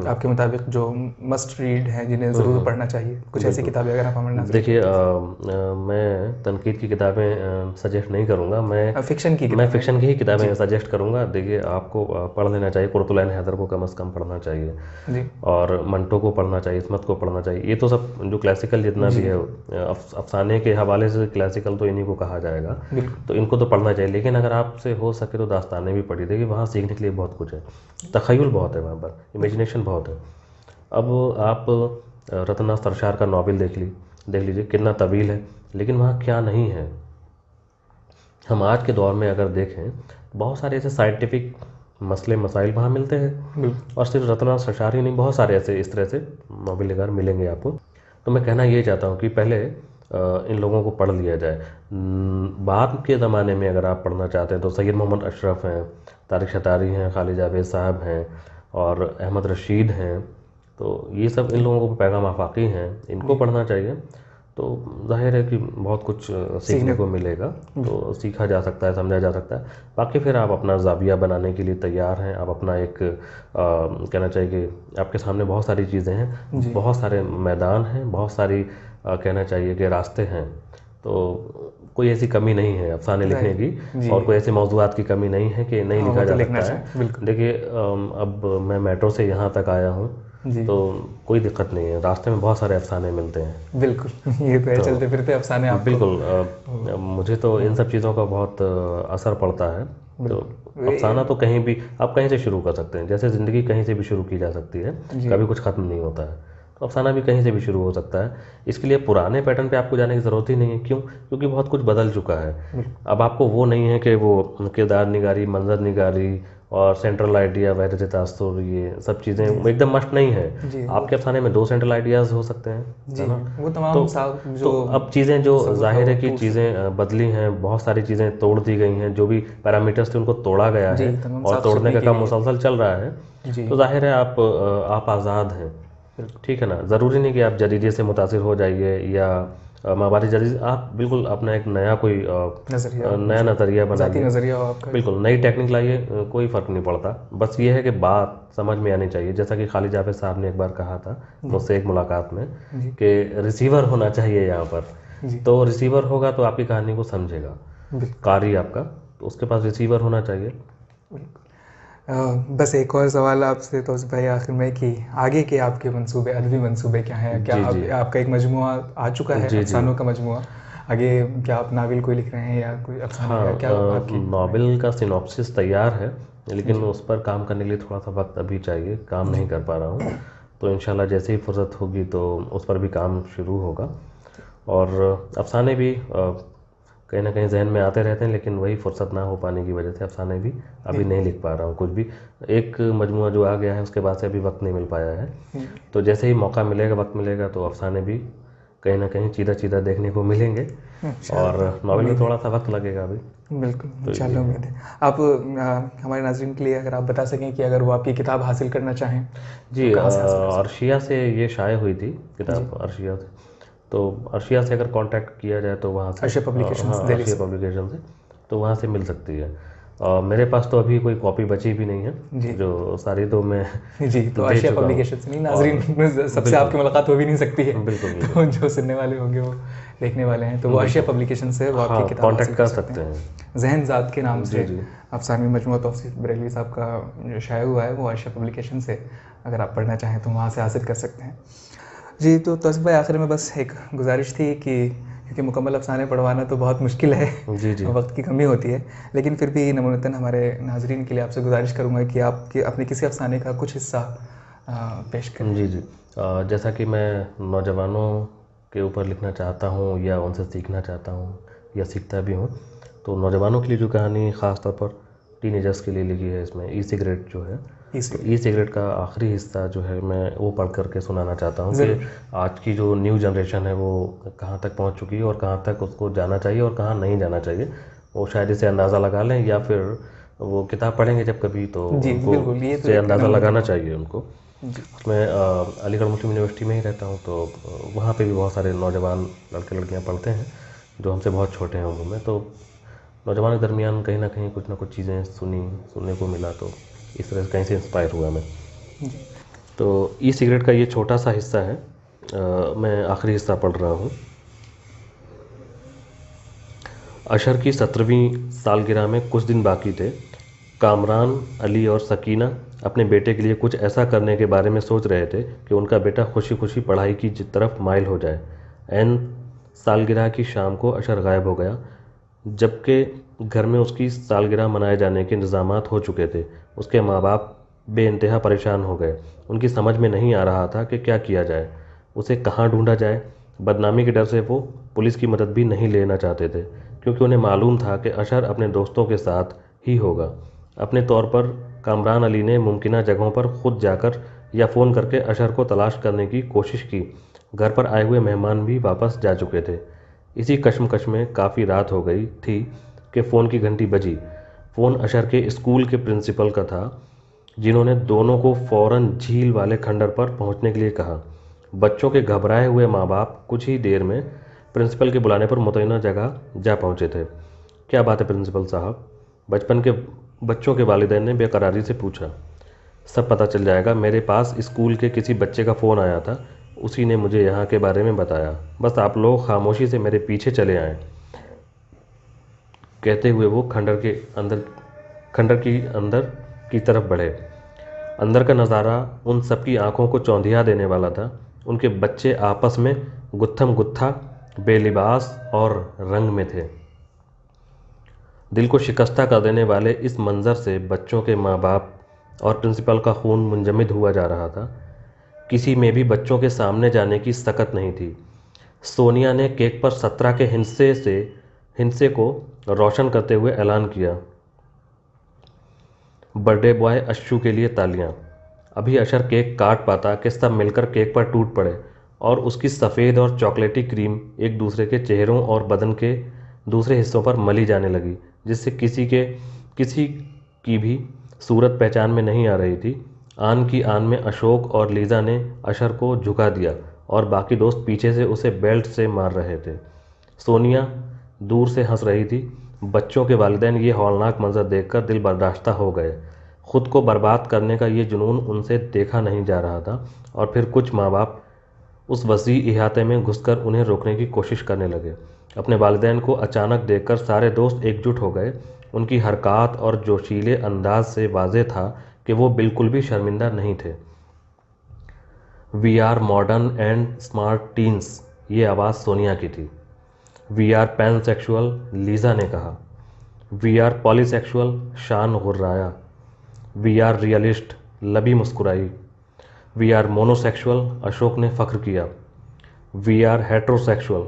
आपके मुताबिक जो मस्ट रीड हैं, जिन्हें ज़रूर पढ़ना चाहिए, कुछ ऐसी किताबें अगर आप हमारे नाजरीन देखिए मैं तनकीद की किताबें सजेस्ट नहीं करूँगा। मैं फिक्शन की मैं किताबें। फ़िक्शन की ही किताबें सजेस्ट करूँगा। देखिए आपको पढ़ लेना चाहिए, कुर्रतुल ऐन हैदर को कम से कम पढ़ना चाहिए, जी और मंटो को पढ़ना चाहिए, इस्मत को पढ़ना चाहिए। ये तो सब जो क्लासिकल जितना भी है, अफसाने के हवाले से क्लासिकल तो इन्हीं को कहा जाएगा। बिल्कुल। तो इनको तो पढ़ना चाहिए, लेकिन अगर आपसे हो सके तो दास्तानें भी पढ़ी। देखिए वहाँ सीखने के लिए बहुत कुछ है, तख़य्युल बहुत है वहाँ पर, इमेजिनेशन बहुत है। अब आप रत्ना सरशार का नावल देख लीजिए, कितना तवील है, लेकिन वहाँ क्या नहीं है। हम आज के दौर में अगर देखें, बहुत सारे ऐसे साइंटिफिक मसले मसाइल वहाँ मिलते हैं, और सिर्फ रत्ना सरशार ही नहीं, बहुत सारे ऐसे इस तरह से नावल निगार मिलेंगे आपको। तो मैं कहना ये चाहता हूँ कि पहले इन लोगों को पढ़ लिया जाए। बाद के ज़माने में अगर आप पढ़ना चाहते हैं तो सैयद मोहम्मद अशरफ हैं, तारिक शतारी हैं, खालिद जावेद साहब हैं, और अहमद रशीद हैं। तो ये सब इन लोगों को पैगाम आफाकी हैं, इनको पढ़ना चाहिए। तो जाहिर है कि बहुत कुछ सीखने को मिलेगा, तो सीखा जा सकता है, समझा जा सकता है। बाकी फिर आप अपना ज़ाविया बनाने के लिए तैयार हैं, आप अपना एक कहना चाहिए कि आपके सामने बहुत सारी चीज़ें हैं, बहुत सारे मैदान हैं, बहुत सारी कहना चाहिए कि रास्ते हैं। तो कोई ऐसी कमी नहीं है अफसाने लिखने की, और कोई ऐसे मौज़ूआत की कमी नहीं है कि नहीं लिखा जा सकता है। देखिए अब मैं मेट्रो से यहाँ तक आया हूँ, तो कोई दिक्कत नहीं है, रास्ते में बहुत सारे अफसाने मिलते हैं। बिल्कुल, ये तो है, चलते फिरते अफसाने आपको। बिल्कुल, मुझे तो इन सब चीज़ों का बहुत असर पड़ता है। तो अफसाना तो कहीं भी आप कहीं से शुरू कर सकते हैं, जैसे ज़िंदगी कहीं से भी शुरू की जा सकती है, कभी कुछ ख़त्म नहीं होता है। तो अफसाना भी कहीं से भी शुरू हो सकता है। इसके लिए पुराने पैटर्न पे आपको जाने की ज़रूरत ही नहीं है। क्यों? क्योंकि बहुत कुछ बदल चुका है। अब आपको वो नहीं है कि वो किरदार निगारी, मंजर निगारी और सेंट्रल आइडिया, वहदत तासुर, ये सब चीज़ें एकदम मस्ट नहीं है। आपके अफसाने में 2 सेंट्रल आइडियाज़ हो सकते हैं, है ना? वो तमाम तो अब चीज़ें जो जाहिर है कि चीज़ें बदली हैं, बहुत सारी चीज़ें तोड़ दी गई हैं, जो भी पैरामीटर्स थे उनको तोड़ा गया है, और तोड़ने का काम मुसलसल चल रहा है। तो जाहिर है आप आज़ाद हैं, ठीक है ना। ज़रूरी नहीं कि आप जदीदियत से मुतासिर हो जाइए, या मावारी जदीद, आप बिल्कुल अपना एक नया कोई नया नज़रिया बनाइए, बिल्कुल नई टेक्निक लाइए, कोई फ़र्क नहीं पड़ता। बस ये है कि बात समझ में आनी चाहिए। जैसा कि खालिद जावेद साहब ने एक बार कहा था मुझसे एक मुलाकात में, कि रिसीवर होना चाहिए यहाँ पर। तो रिसीवर होगा तो आपकी कहानी को समझेगा, कारी आपका, तो उसके पास रिसीवर होना चाहिए। बस एक और सवाल आपसे तो भाई आखिर में, कि आगे के आपके मंसूबे, अदबी मंसूबे क्या हैं? क्या आपका एक मजमुआ आ चुका है, अफसानों का मजमुआ, आगे क्या आप नावल कोई लिख रहे हैं या कोई अफसाने हाँ, या क्या आपकी? नॉवेल का सिनॉप्सिस तैयार है, लेकिन उस पर काम करने के लिए थोड़ा सा वक्त अभी चाहिए, काम नहीं कर पा रहा हूँ। तो इंशाल्लाह जैसे ही फुर्सत होगी तो उस पर भी काम शुरू होगा। और अफसाने भी कहीं ना कहीं जहन में आते रहते हैं, लेकिन वही फुर्सत ना हो पाने की वजह से अफसाने भी अभी नहीं लिख पा रहा हूँ कुछ भी। एक मजमूआ जो आ गया है उसके बाद से अभी वक्त नहीं मिल पाया है। तो जैसे ही मौका मिलेगा, वक्त मिलेगा, तो अफसाने भी कहीं ना कहीं चीदा चीदा देखने को मिलेंगे। और नॉवेल में थोड़ा सा वक्त लगेगा अभी। बिल्कुल, तो इंशाल्लाह उम्मीद है। आप हमारे नाज़रीन के लिए अगर आप बता सकें कि अगर वो आपकी किताब हासिल करना चाहें जी, तो कहाँ से हासिल कर सकते अर्शिया से ये शाये हुई थी किताब, अर्शिया से। तो अर्शिया से अगर कांटेक्ट किया जाए तो वहाँ से, अर्शिया पब्लिकेशंस, हाँ, दिल्ली अर्शिया से? पब्लिकेशन से, तो वहाँ से मिल सकती है। मेरे पास तो अभी कोई कॉपी बची भी नहीं जी। है, जो सारी तो मैं जी, तो दे अर्शिया चुका हूँ। पब्लिकेशन से नहीं, और नाज़रीन सबसे बिल्कुल, आपकी मुलाकात हो भी नहीं सकती है। बिल्कुल, तो बिल्कुल, जो सुनने वाले होंगे वो देखने वाले हैं, तो वो अर्शिया बिल्कुल। पब्लिकेशन से वो आपकी हाँ, किताब हासिल कांटेक्ट कर कर सकते सकते हैं। हैं। ज़हन ज़ाद के नाम से जी, जी। अफसाने मजमूआ तौसीफ़ बरेलवी साहब का जो शाया हुआ है वो अर्शिया पब्लिकेशन से अगर आप पढ़ना चाहें तो वहाँ से हासिल कर सकते हैं। जी, तो तौसीफ़ भाई, आखिर में बस एक गुजारिश थी कि क्योंकि मुकम्मल अफसाने पढ़वाना तो बहुत मुश्किल है, जी, जी। वक्त की कमी होती है, लेकिन फिर भी नमूनतन हमारे नाजरीन के लिए आपसे गुजारिश करूँगा कि आप अपने किसी अफसाने का कुछ हिस्सा पेश करें। जी, जी। जैसा कि मैं नौजवानों के ऊपर लिखना चाहता हूँ या उनसे सीखना चाहता हूँ या सीखता भी हूँ, तो नौजवानों के लिए जो कहानी ख़ास तौर पर टीनेजर्स के लिए लिखी है, इसमें ई सिगरेट जो है, तो ई सिगरेट का आखिरी हिस्सा जो है मैं वो पढ़ कर के सुनाना चाहता हूँ कि आज की जो न्यू जनरेशन है वो कहाँ तक पहुँच चुकी है और कहाँ तक उसको जाना चाहिए और कहाँ नहीं जाना चाहिए। वो शायद इसे अंदाज़ा लगा लें, या फिर वो किताब पढ़ेंगे जब कभी तो जी, उनको बिल्कुल, ये तो से एक अंदाज़ा नमूनतन लगाना बात। चाहिए उनको। जी, मैं अलीगढ़ मुस्लिम यूनिवर्सिटी में ही रहता हूँ, तो वहाँ पे भी बहुत सारे नौजवान लड़के लड़कियाँ पढ़ते हैं जो हमसे बहुत छोटे हैं उम्र में। तो नौजवान के दरमियान कहीं ना कहीं कुछ ना कुछ चीज़ें सुनने को मिला, तो इस तरह से कहीं से इंस्पायर हुआ मैं। तो ई सिगरेट का ये छोटा सा हिस्सा है, मैं आखिरी हिस्सा पढ़ रहा हूँ। अशर की 17वीं सालगिरह में कुछ दिन बाकी थे। कामरान, अली और सकीना अपने बेटे के लिए कुछ ऐसा करने के बारे में सोच रहे थे कि उनका बेटा खुशी खुशी पढ़ाई की तरफ माइल हो जाए। ऐन सालगिरह की शाम को अशर गायब हो गया। जबकि घर में उसकी सालगिरह मनाए जाने के इंतजामात हो चुके थे, उसके माँ बाप बेइंतहा परेशान हो गए। उनकी समझ में नहीं आ रहा था कि क्या किया जाए, उसे कहाँ ढूंढा जाए। बदनामी के डर से वो पुलिस की मदद भी नहीं लेना चाहते थे, क्योंकि उन्हें मालूम था कि अशर अपने दोस्तों के साथ ही होगा। अपने तौर पर कामरान अली ने मुमकिन जगहों पर खुद जाकर या फ़ोन करके अशर को तलाश करने की कोशिश की। घर पर आए हुए मेहमान भी वापस जा चुके थे। इसी कश्मकश में काफ़ी रात हो गई थी कि फ़ोन की घंटी बजी। फ़ोन अशर के स्कूल के प्रिंसिपल का था, जिन्होंने दोनों को फ़ौरन झील वाले खंडर पर पहुंचने के लिए कहा। बच्चों के घबराए हुए माँ बाप कुछ ही देर में प्रिंसिपल के बुलाने पर मुतय्यना जगह जा पहुंचे थे। क्या बात है प्रिंसिपल साहब? बच्चों के वालिदैन ने बेकरारी से पूछा। सब पता चल जाएगा, मेरे पास स्कूल के किसी बच्चे का फ़ोन आया था, उसी ने मुझे यहाँ के बारे में बताया। बस आप लोग खामोशी से मेरे पीछे चले आएँ। कहते हुए वो खंडर की अंदर की तरफ बढ़े। अंदर का नज़ारा उन सबकी आंखों को चौंधिया देने वाला था। उनके बच्चे आपस में गुत्थम गुत्था, बेलिबास और रंग में थे। दिल को शिकस्ता कर देने वाले इस मंज़र से बच्चों के माँ बाप और प्रिंसिपल का खून मुंजमद हुआ जा रहा था। किसी में भी बच्चों के सामने जाने की सकत नहीं थी। सोनिया ने केक पर 17 के हिंसे को रोशन करते हुए ऐलान किया, बर्थडे बॉय अश्शू के लिए तालियां। अभी अशर केक काट पाता कि सब मिलकर केक पर टूट पड़े और उसकी सफ़ेद और चॉकलेटी क्रीम एक दूसरे के चेहरों और बदन के दूसरे हिस्सों पर मली जाने लगी, जिससे किसी की भी सूरत पहचान में नहीं आ रही थी। आन की आन में अशोक और लीज़ा ने अशर को झुका दिया और बाकी दोस्त पीछे से उसे बेल्ट से मार रहे थे। सोनिया दूर से हंस रही थी। बच्चों के वालिदैन ये हौलनाक मंजर देखकर दिल बर्दाश्ता हो गए। खुद को बर्बाद करने का ये जुनून उनसे देखा नहीं जा रहा था। और फिर कुछ माँ बाप उस वसी इहाते में घुसकर उन्हें रोकने की कोशिश करने लगे। अपने वालिदैन को अचानक देखकर सारे दोस्त एकजुट हो गए। उनकी हरकत और जोशीले अंदाज से वाज़ेह था कि वो बिल्कुल भी शर्मिंदा नहीं थे। We are modern and smart teens, ये आवाज़ सोनिया की थी। वी आर पैनसेक्सुअल, लीजा ने कहा। वी आर पॉलीसेक्सुअल, शान गुर्राया। वी आर रियलिस्ट, लबी मुस्कुराई। वी आर मोनोसेक्सुअल, अशोक ने फ़ख्र किया। वी आर हेट्रोसेक्सुअल,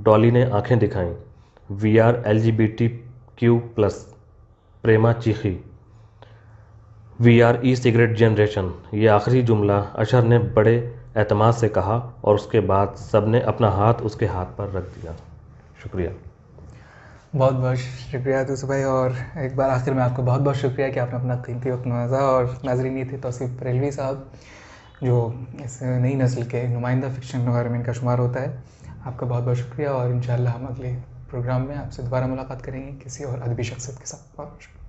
डॉली ने आंखें दिखाईं। वी आर LGBTQ+, प्रेमा चीखी। We are E cigarette generation, ये आखिरी जुमला अशर ने बड़े एतमाद से कहा और उसके बाद सब ने अपना हाथ उसके हाथ पर रख दिया। शुक्रिया। बहुत बहुत शुक्रिया यूसुफ भाई, और एक बार आखिर में आपका बहुत बहुत शुक्रिया कि आपने अपना कीमती वक्त नवाजा। और नाजरीन, ये थे तौसीफ़ बरेलवी साहब, जो इस नई नस्ल के नुमाइंदा फ़िक्शन नगार में इनका शुमार होता है। आपका बहुत बहुत शुक्रिया, और इंशाअल्लाह हम अगले प्रोग्राम में आपसे दोबारा मुलाकात करेंगे किसी और अदबी शख्सियत के साथ। बहुत शुक्रिया।